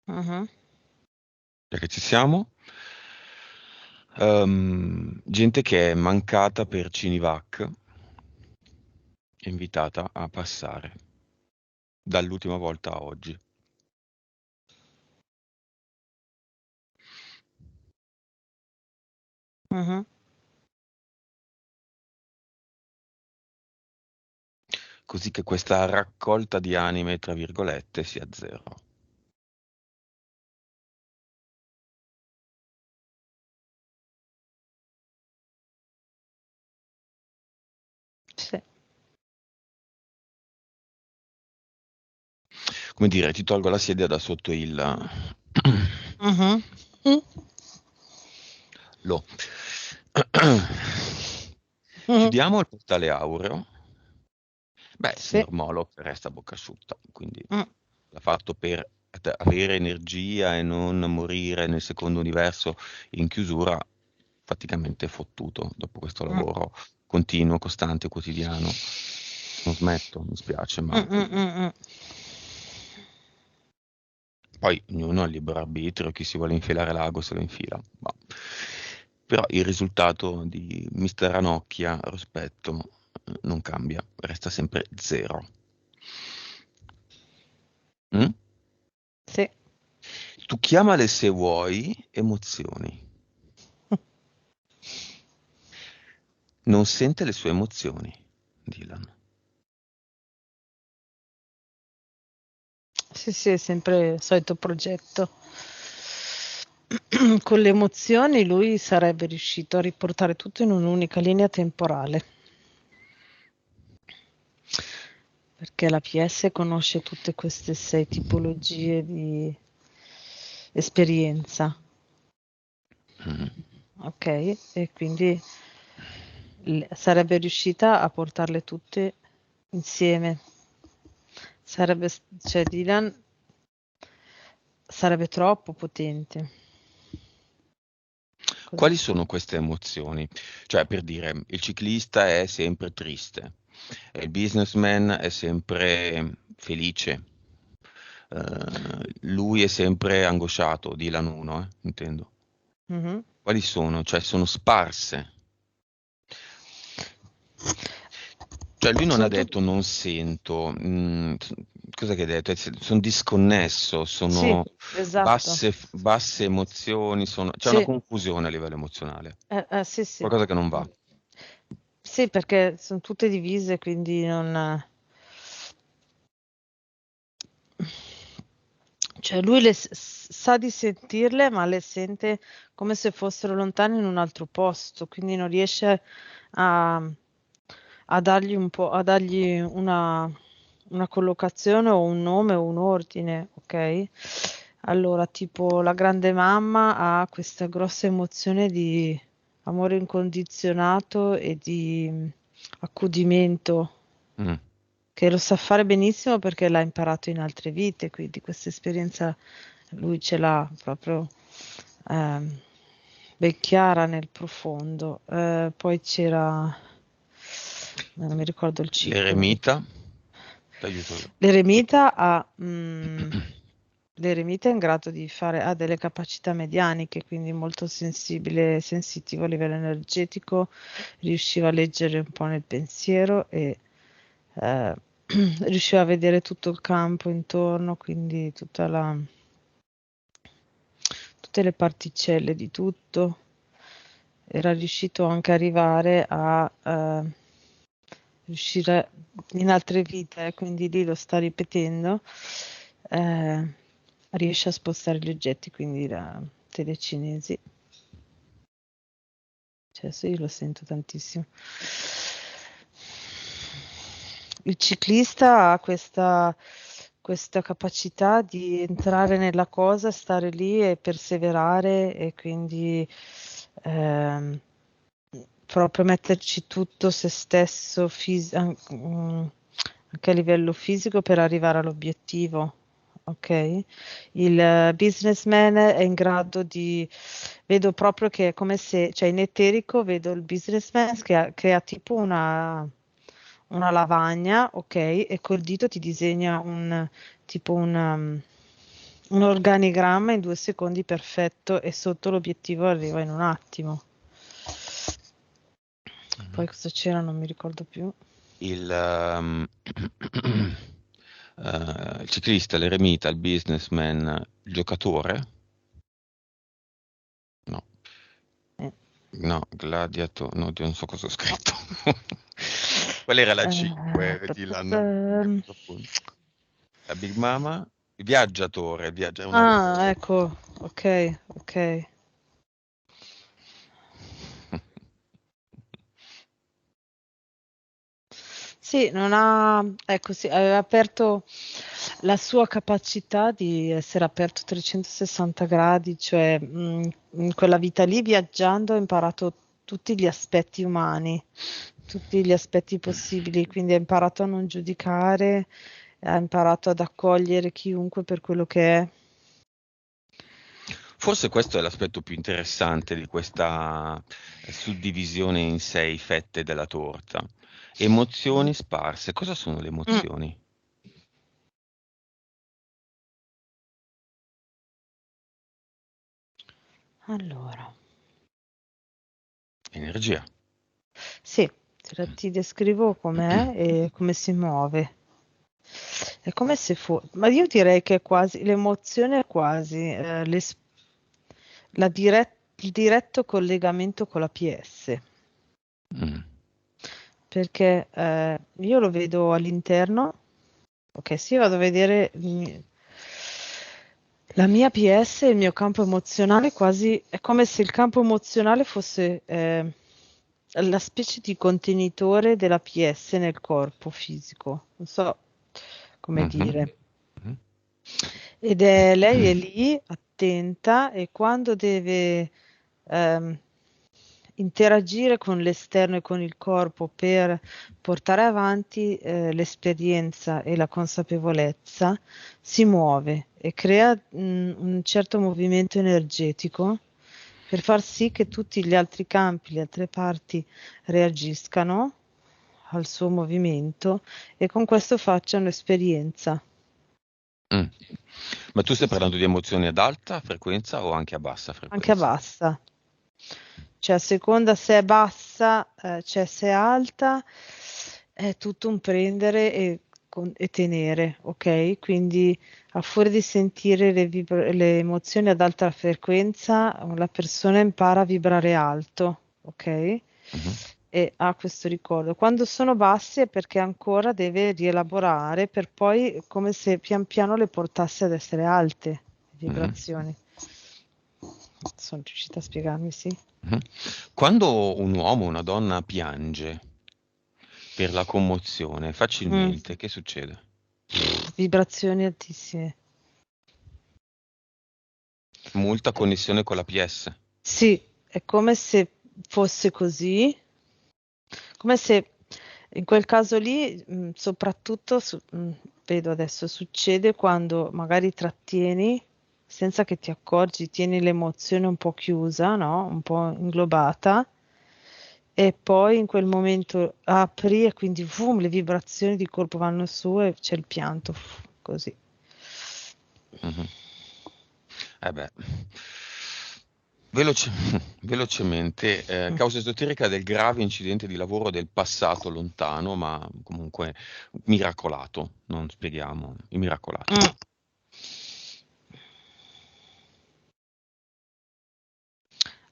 Mhm. Già che ci siamo, gente che è mancata per Cinivac è invitata a passare dall'ultima volta a oggi. Mhm. Così che questa raccolta di anime, tra virgolette, sia zero. Sì. Come dire, ti tolgo la sedia da sotto il Mhm. Mm. lo. Mhm. Chiudiamo il portale aureo. Beh, il Sì. signor Moloch resta a bocca asciutta, quindi Mm. l'ha fatto per avere energia e non morire nel secondo universo in chiusura, praticamente fottuto dopo questo Mm. lavoro continuo, costante, quotidiano. Non smetto, mi spiace, Mm, ma mm, mm, mm. poi ognuno ha il libero arbitrio, chi si vuole infilare l'ago se lo infila. Ma però il risultato di Mister Ranocchia, rispetto, non cambia, resta sempre zero. Mm? Sì. Tu chiamale se vuoi emozioni. Non sente le sue emozioni, Dylan. Sì, sì, è sempre il solito progetto. Con le emozioni lui sarebbe riuscito a riportare tutto in un'unica linea temporale, perché la PS conosce tutte queste 6 tipologie di esperienza, Mm. ok? E quindi sarebbe riuscita a portarle tutte insieme. Cioè Dylan sarebbe troppo potente. Così. Quali sono queste emozioni? Cioè, per dire, il ciclista è sempre triste, il businessman è sempre felice, lui è sempre angosciato, Dylan 1, intendo. Mhm. Quali sono? Cioè, sono sparse. Cioè, lui non ha Sono tutti. detto non sento, cosa che ha detto? Sono disconnesso, Sì, sono esatto. basse emozioni, c'è una Sì, confusione a livello emozionale, sì, sì. qualcosa che non Mm. va. Sì, perché sono tutte divise, quindi non. Cioè lui sa di sentirle, ma le sente come se fossero lontane in un altro posto, quindi non riesce a, a dargli una collocazione o un nome o un ordine, ok? Allora, tipo la grande mamma ha questa grossa emozione di amore incondizionato e di accudimento Mm. che lo sa fare benissimo perché l'ha imparato in altre vite, quindi questa esperienza lui ce l'ha proprio ehm, ben chiara nel profondo. Poi c'era. non mi ricordo il ciclo. L'eremita, t'aiuto io. L'eremita l'eremita è in grado di fare, ha delle capacità medianiche, quindi molto sensibile, sensitivo a livello energetico, riusciva a leggere un po' nel pensiero e eh, riusciva a vedere tutto il campo intorno, quindi tutte le particelle di tutto. Era riuscito anche a arrivare a riuscire in altre vite, quindi lì lo sta ripetendo, eh, riesce a spostare gli oggetti, quindi la telecinesi. Cioè, adesso io lo sento tantissimo. Il ciclista ha questa capacità di entrare nella cosa, stare lì e perseverare e quindi ehm, proprio metterci tutto se stesso anche a livello fisico per arrivare all'obiettivo. Ok? Il businessman è in grado di, vedo proprio che è come se, cioè in eterico vedo il businessman che ha tipo una lavagna, ok? E col dito ti disegna tipo un organigramma in 2 secondi perfetto e sotto l'obiettivo arriva in un attimo. Poi cosa c'era, non mi ricordo più. Il, il ciclista, l'eremita, il businessman, il giocatore? No, Eh, no, gladiatore, no, Dio, non so cosa ho scritto. Qual era la 5, Dylan? Appunto. La Big Mama? Il viaggiatore, è una... Ah, ecco, ok, ok. Sì, non ha, ecco, sì, aveva aperto la sua capacità di essere aperto 360 gradi, cioè in quella vita lì viaggiando ha imparato tutti gli aspetti umani, tutti gli aspetti possibili, quindi ha imparato a non giudicare, ha imparato ad accogliere chiunque per quello che è. Forse questo è l'aspetto più interessante di questa suddivisione in 6 fette della torta. Emozioni sparse. Cosa sono le Mm. emozioni? Allora, Energia. sì, ti descrivo com'è e come si muove. È come se fosse, ma io direi che è quasi, l'emozione è quasi il diretto collegamento con la PS, Mm. perché io lo vedo all'interno, ok, sì, vado a vedere la mia PS e il mio campo emozionale quasi, è come se il campo emozionale fosse la specie di contenitore della PS nel corpo fisico, non so come Mhm. dire. Mhm. Lei è lì attenta e quando deve ehm, interagire con l'esterno e con il corpo per portare avanti l'esperienza e la consapevolezza, si muove e crea un certo movimento energetico per far sì che tutti gli altri campi, le altre parti reagiscano al suo movimento e con questo facciano esperienza. Mm. Ma tu stai parlando di emozioni ad alta frequenza o anche a bassa Anche frequenza? bassa, cioè a seconda se è bassa, cioè se è alta, è tutto un prendere e tenere, ok? Quindi a fuori di sentire le emozioni ad alta frequenza, la persona impara a vibrare alto, ok? Mhm. E ha questo ricordo. Quando sono bassi è perché ancora deve rielaborare per poi come se pian piano le portasse ad essere alte, le Mhm. vibrazioni. Sono riuscita a spiegarmi, sì? Mhm. Quando un uomo o una donna piange per la commozione, Mm. facilmente, che succede? Vibrazioni altissime. Molta connessione con la PS. Sì, è come se fosse così, come se in quel caso lì, soprattutto vedo adesso, succede quando magari trattieni senza che ti accorgi, tieni l'emozione un po' chiusa, no? Un po' inglobata e poi in quel momento apri e quindi le vibrazioni di colpo vanno su e c'è il pianto, così. Mhm. Beh. Veloce- velocemente, Mm. causa esoterica del grave incidente di lavoro del passato lontano, ma comunque miracolato, non spieghiamo, il miracolato. Mm.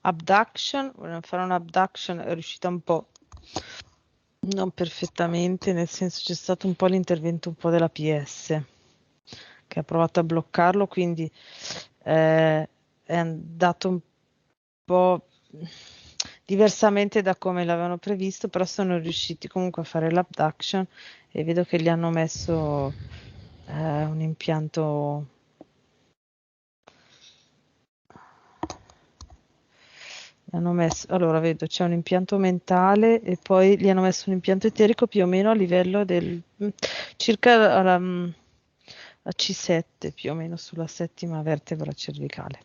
Abduction, volevo fare un abduction, è riuscita un po', non perfettamente, nel senso c'è stato un po' l'intervento un po' della PS che ha provato a bloccarlo, quindi è andato un po' diversamente da come l'avevano previsto, però sono riusciti comunque a fare l'abduction e vedo che gli hanno messo un impianto. Gli hanno messo, allora vedo c'è un impianto mentale e poi gli hanno messo un impianto eterico più o meno a livello del circa a C7, più o meno sulla settima vertebra cervicale.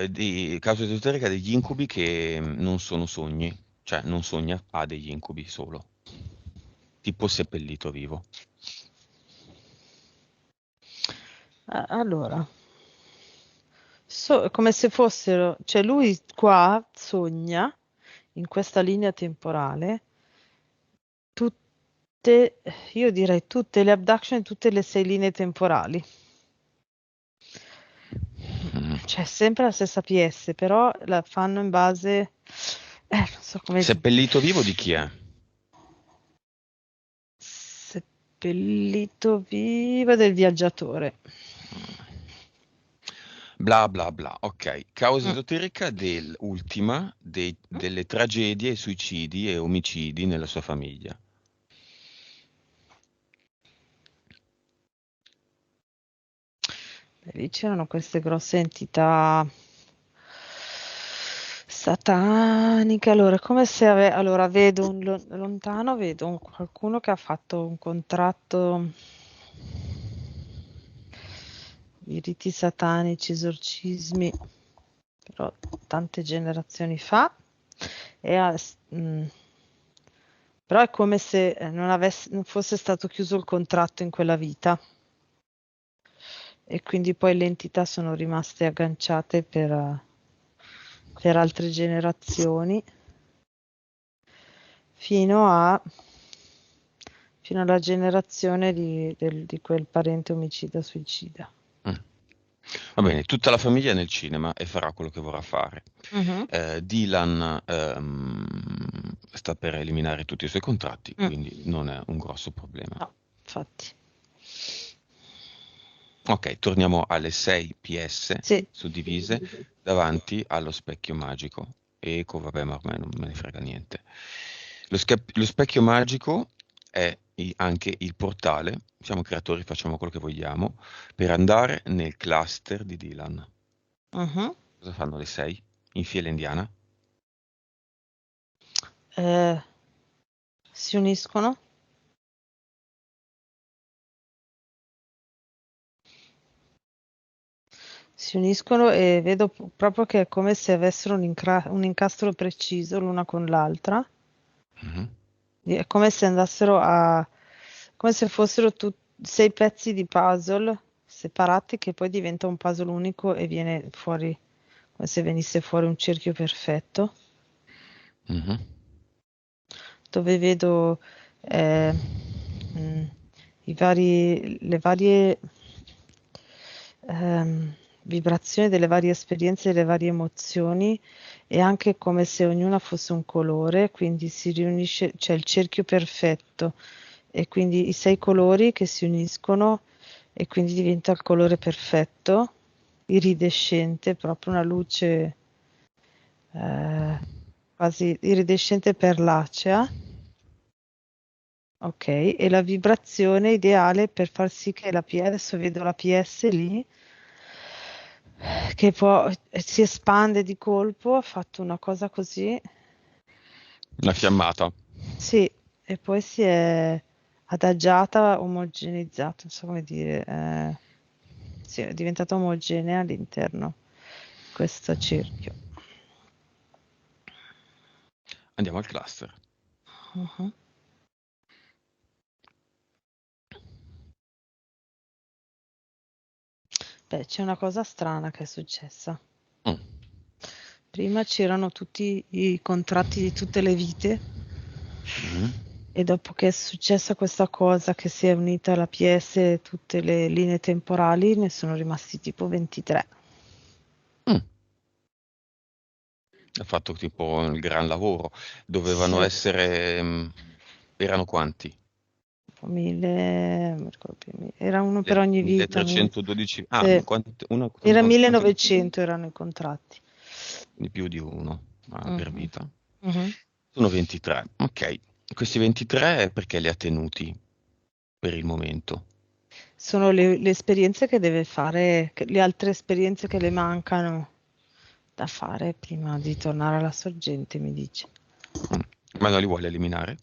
Di causa esoterica degli incubi che non sono sogni, cioè non sogna, ha degli incubi solo, tipo seppellito vivo. Allora, come se fossero, cioè lui qua sogna in questa linea temporale tutte, io direi tutte le abduction, tutte le 6 linee temporali. Mm. Cioè, sempre la stessa PS, però la fanno in base, non so come dire, Seppellito vivo di chi è? seppellito vivo del viaggiatore. Bla bla bla, ok. Causa Mm. esoterica dell'ultima delle tragedie, suicidi e omicidi nella sua famiglia. Beh, lì c'erano queste grosse entità sataniche. Allora, come se allora vedo lontano, vedo qualcuno che ha fatto un contratto di riti satanici, esorcismi, però tante generazioni fa. E però è come se non fosse stato chiuso il contratto in quella vita e quindi poi le entità sono rimaste agganciate per altre generazioni fino fino alla generazione di quel parente omicida suicida. Mm. Va bene, tutta la famiglia è nel cinema e farà quello che vorrà fare. Mhm. Dylan sta per eliminare tutti i suoi contratti, Mm. quindi non è un grosso problema. No, infatti. Ok, torniamo alle 6 PS Sì. suddivise davanti allo specchio magico. Eco, vabbè, ma ormai non me ne frega niente. Lo specchio magico è anche il portale, siamo creatori, facciamo quello che vogliamo, per andare nel cluster di Dylan. Mhm. Cosa fanno le 6? In fila indiana? Eh, si uniscono. Si uniscono e vedo proprio che è come se avessero un incastro preciso l'una con l'altra. Mhm. È come se andassero come se fossero 6 pezzi di puzzle separati che poi diventa un puzzle unico e viene fuori, come se venisse fuori un cerchio perfetto, Mhm. dove vedo eh, mm, le varie vibrazioni delle varie esperienze, delle varie emozioni e anche come se ognuna fosse un colore, quindi si riunisce, c'è il cerchio perfetto e quindi i 6 colori che si uniscono e quindi diventa il colore perfetto, iridescente, proprio una luce quasi iridescente perlacea. Ok, e la vibrazione ideale per far sì che adesso vedo la PS lì, che si espande di colpo, ha fatto una cosa così, Una fiammata. sì, e poi si è adagiata, omogeneizzata, non so come dire, sì, è diventata omogenea all'interno di questo cerchio. Andiamo al cluster. Mhm. Beh, c'è una cosa strana che è successa. Mm. Prima c'erano tutti i contratti di tutte le vite Mm. e dopo che è successa questa cosa che si è unita alla PS e tutte le linee temporali, ne sono rimasti tipo 23. Mm. Ha fatto tipo il gran lavoro. Dovevano Sì, essere... erano quanti? 1000, non mi ricordo più, era uno per Le ogni vita. 1312... Ah, Sì. Era quante 1900 erano i contratti. di più di uno per Mhm, vita? mhm. Sono 23. Ok. Questi 23 perché li ha tenuti per il momento? Sono le esperienze che deve fare, le altre esperienze che le mancano da fare prima di tornare alla sorgente, mi dice. Mm. Ma non li vuole eliminare?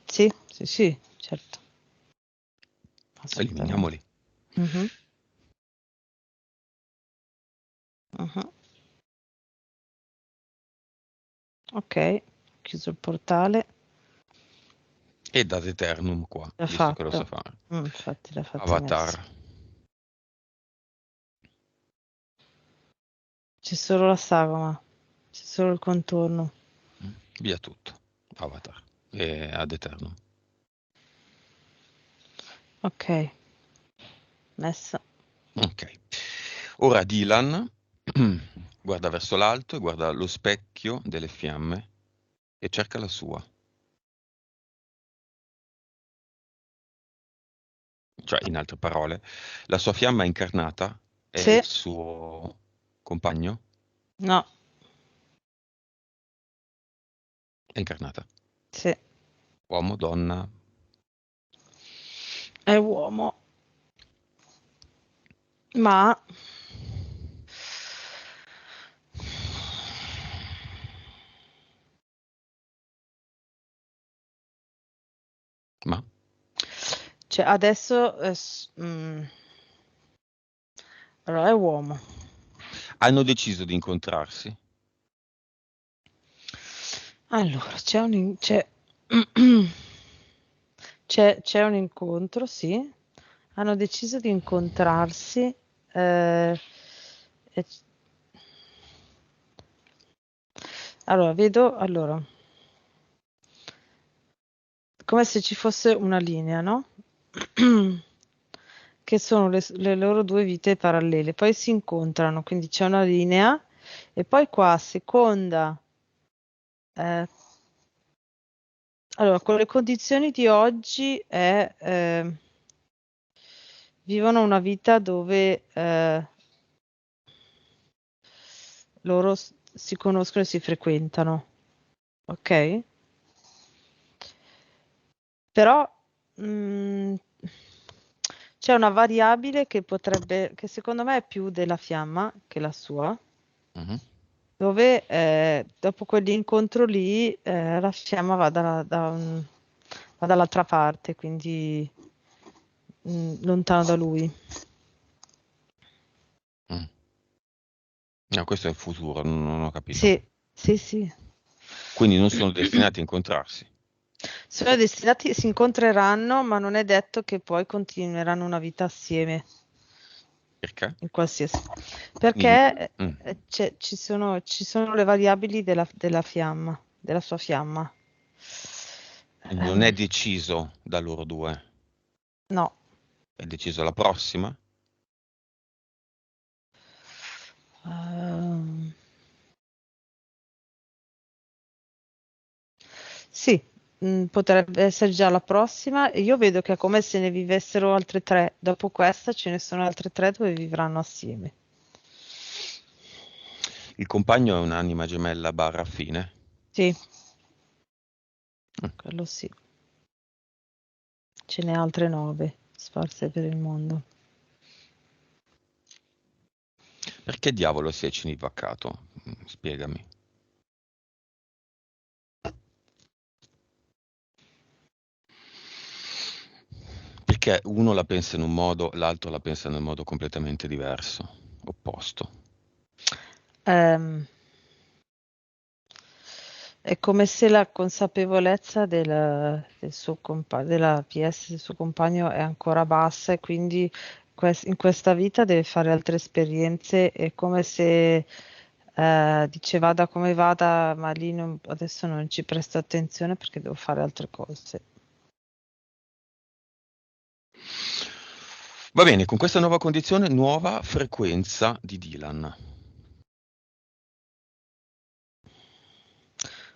Sì, sì, sì, certo, assolutamente. Eliminiamoli. Mhm, mhm. Ok, chiuso il portale, E da Eternum qua, l'ha visto che lo sa fatto. fare. Infatti l'ha fatto messo. Avatar. C'è solo la sagoma, c'è solo il contorno. Via tutto. Avatar. E ad Eternum. Ok, messa. Ok. Ora Dylan guarda verso l'alto e guarda lo specchio delle fiamme e cerca la sua. Cioè, in altre parole, la sua fiamma incarnata è Sì, il suo compagno? no, È incarnata. sì, Uomo, donna. è uomo, ma Ma cioè adesso allora è uomo. hanno deciso di incontrarsi Allora, c'è un incontro, sì. Hanno deciso di incontrarsi. eh, e- allora, vedo, allora, come se ci fosse una linea, no? Che sono le loro due vite parallele. Poi si incontrano, quindi c'è una linea. E poi qua, a seconda, eh, allora, con le condizioni di oggi vivono una vita dove loro si conoscono e si frequentano, ok? Però mh, c'è una variabile che potrebbe, che secondo me è più della fiamma che la sua, mhm, dove dopo quell'incontro lì la fiamma va dall'altra parte, quindi lontano da lui. mm. No, questo è il futuro, non ho capito. Sì, sì, sì. Quindi non sono destinati a incontrarsi. Sono destinati, si incontreranno, ma non è detto che poi continueranno una vita assieme, Perché? in qualsiasi. Quindi, Perché mm, ci sono le variabili della fiamma, della sua fiamma. quindi non è Ehm, deciso da loro due, no. è deciso la prossima. Ehm, sì, potrebbe essere già la prossima. E io vedo che è come se ne vivessero altre tre. Dopo questa ce ne sono altre tre dove vivranno assieme. Il compagno è un'anima gemella barra fine. Sì, Mm. quello sì. Ce n'è altre 9 sparse per il mondo. Perché diavolo si è cinivaccato? Spiegami. Perché uno la pensa in un modo, l'altro la pensa nel modo completamente diverso, opposto. Ehm, È come se la consapevolezza del suo della PS del suo compagno è ancora bassa e quindi in questa vita deve fare altre esperienze. È come se dice vada come vada, ma lì adesso non ci presto attenzione perché devo fare altre cose. Va bene, con questa nuova condizione, nuova frequenza di Dylan.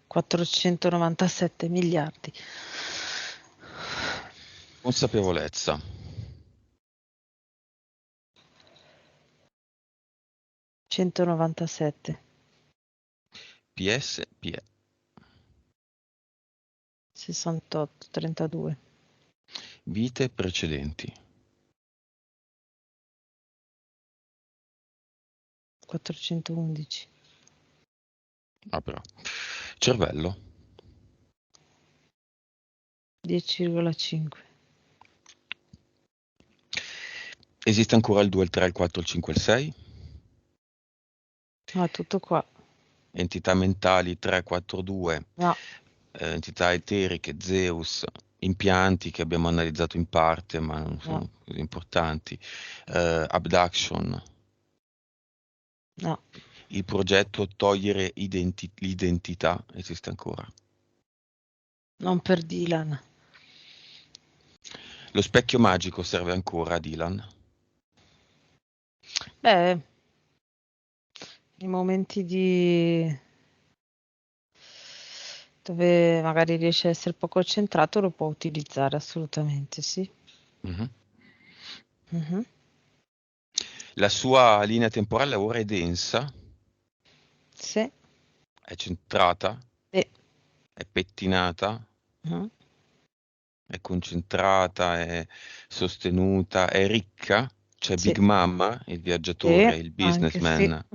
497 miliardi. Consapevolezza. 197. PS, PE. 68, 32. Vite precedenti. 411. Ah, però. Cervello. 10,5. Esiste ancora il 2, il 3, il 4, il 5, il 6? No, è tutto qua. Entità mentali 3, 4, 2. No, Entità eteriche, Zeus, impianti che abbiamo analizzato in parte, ma non no, sono così importanti. Abduction. no. Il progetto togliere l'identità esiste ancora. Non per Dylan. Lo specchio magico serve ancora a Dylan? Beh, i momenti dove magari riesce a essere poco centrato lo può utilizzare assolutamente, sì. Mhm. Mhm. La sua linea temporale ora è densa, Sì, è centrata, sì. è pettinata, Mhm. è concentrata, è sostenuta, è ricca. C'è Sì, Big Mama, il sì, viaggiatore, il anche sì. businessman,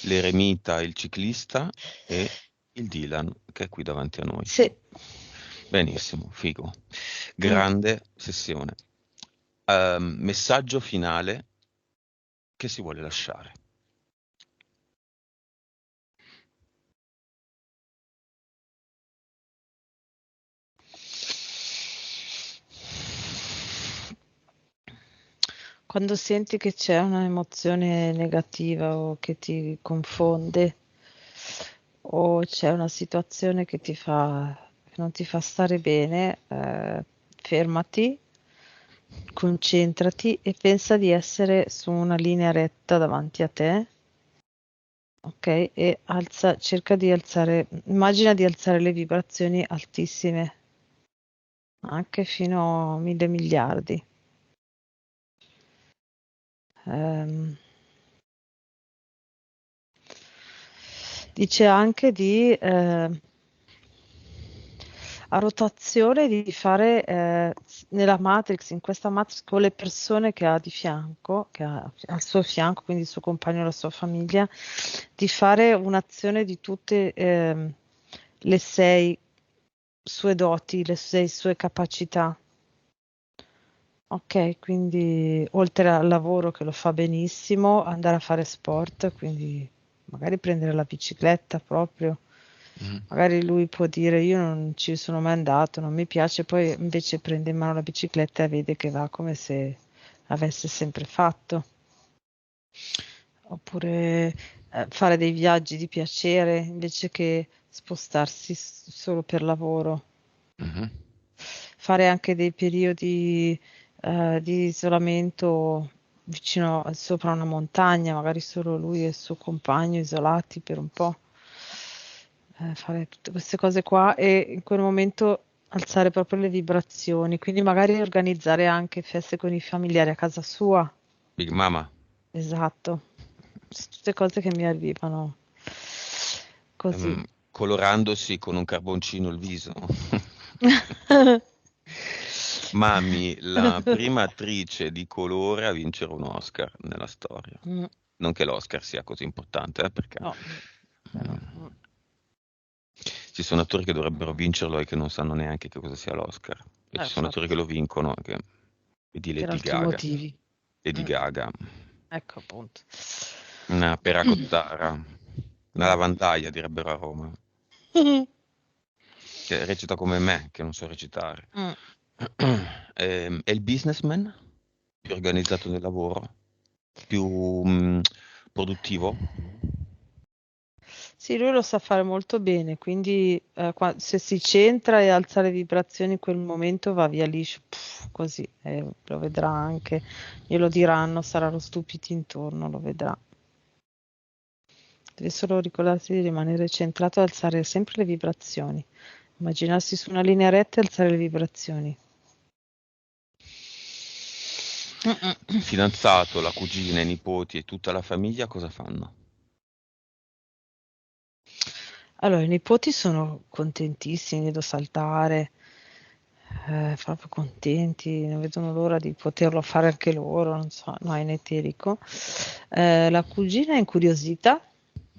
l'eremita, il ciclista e il Dylan che è qui davanti a noi. Sì. Benissimo, figo. Mm. Grande sessione. Messaggio finale che si vuole lasciare. Quando senti che c'è un'emozione negativa o che ti confonde o c'è una situazione che non ti fa stare bene, fermati, concentrati e pensa di essere su una linea retta davanti a te, ok? E cerca di immagina di alzare le vibrazioni altissime, anche fino a 1000 miliardi. Ehm, Dice anche a rotazione di fare nella Matrix, in questa Matrix, con le persone che ha di fianco, che ha al suo fianco, quindi il suo compagno e la sua famiglia, di fare un'azione di tutte le 6 sue doti, le 6 sue capacità. Ok, quindi oltre al lavoro che lo fa benissimo, andare a fare sport, quindi magari prendere la bicicletta proprio. Mhm. Magari lui può dire io non ci sono mai andato, non mi piace, poi invece prende in mano la bicicletta e vede che va come se avesse sempre fatto. Oppure fare dei viaggi di piacere invece che spostarsi solo per lavoro. Mhm. Fare anche dei periodi di isolamento vicino sopra una montagna, magari solo lui e il suo compagno isolati per un po'. Fare tutte queste cose qua e in quel momento alzare proprio le vibrazioni, quindi magari organizzare anche feste con i familiari a casa sua. Big Mama, Esatto, tutte cose che mi arrivano così. colorandosi con un carboncino il viso. Mami, la prima attrice di colore a vincere un Oscar nella storia. Mm, Non che l'Oscar sia così importante, perché no, però, ci sono attori che dovrebbero vincerlo e che non sanno neanche che cosa sia l'Oscar. E ci sono attori che infatti, lo vincono, vedi per Lady altri Gaga. motivi. Lady Mm, Gaga, ecco appunto. una peracottara, una lavandaia direbbero a Roma. che recita come me, che non so recitare. Mm. È il businessman più organizzato del lavoro, più produttivo? Sì, lui lo sa fare molto bene, quindi se si centra e alza le vibrazioni in quel momento va via liscio, così, lo vedrà anche, glielo diranno, saranno stupiti intorno, lo vedrà. Deve solo ricordarsi di rimanere centrato e alzare sempre le vibrazioni. Immaginarsi su una linea retta e alzare le vibrazioni. Il fidanzato, la cugina, i nipoti e tutta la famiglia cosa fanno? Allora, i nipoti sono contentissimi, vedo saltare, proprio contenti, non vedono l'ora di poterlo fare anche loro, non so, no, è in eterico. La cugina è incuriosita,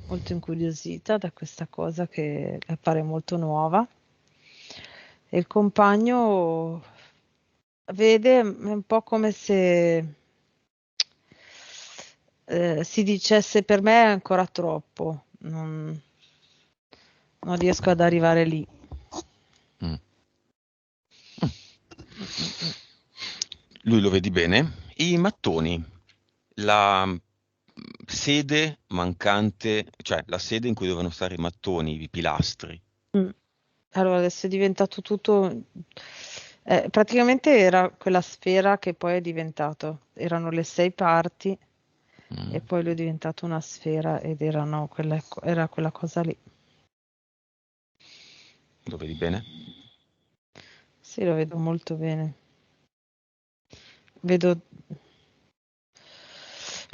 molto incuriosita da questa cosa che le appare molto nuova. E il compagno vede, è un po' come se si dicesse per me è ancora troppo, non riesco ad arrivare lì. Mm. Mm. Lui lo vedi bene. I mattoni, la sede mancante, cioè la sede in cui dovevano stare i mattoni, i pilastri. Mm. Allora, adesso è diventato tutto, praticamente era quella sfera che poi è diventato, erano le 6 parti e Mm. poi lui è diventato una sfera ed era quella cosa lì. Lo vedi bene? Sì, lo vedo molto bene. Vedo,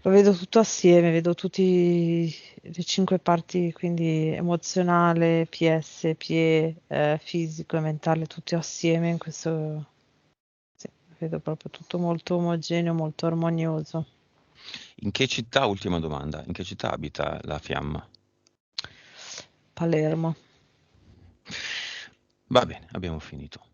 lo vedo tutto assieme, vedo tutte le 5 parti, quindi emozionale, PS, PE, fisico e mentale, tutti assieme in questo. Sì, vedo proprio tutto molto omogeneo, molto armonioso. In che città, ultima domanda, in che città abita la fiamma? Palermo. Va bene, abbiamo finito.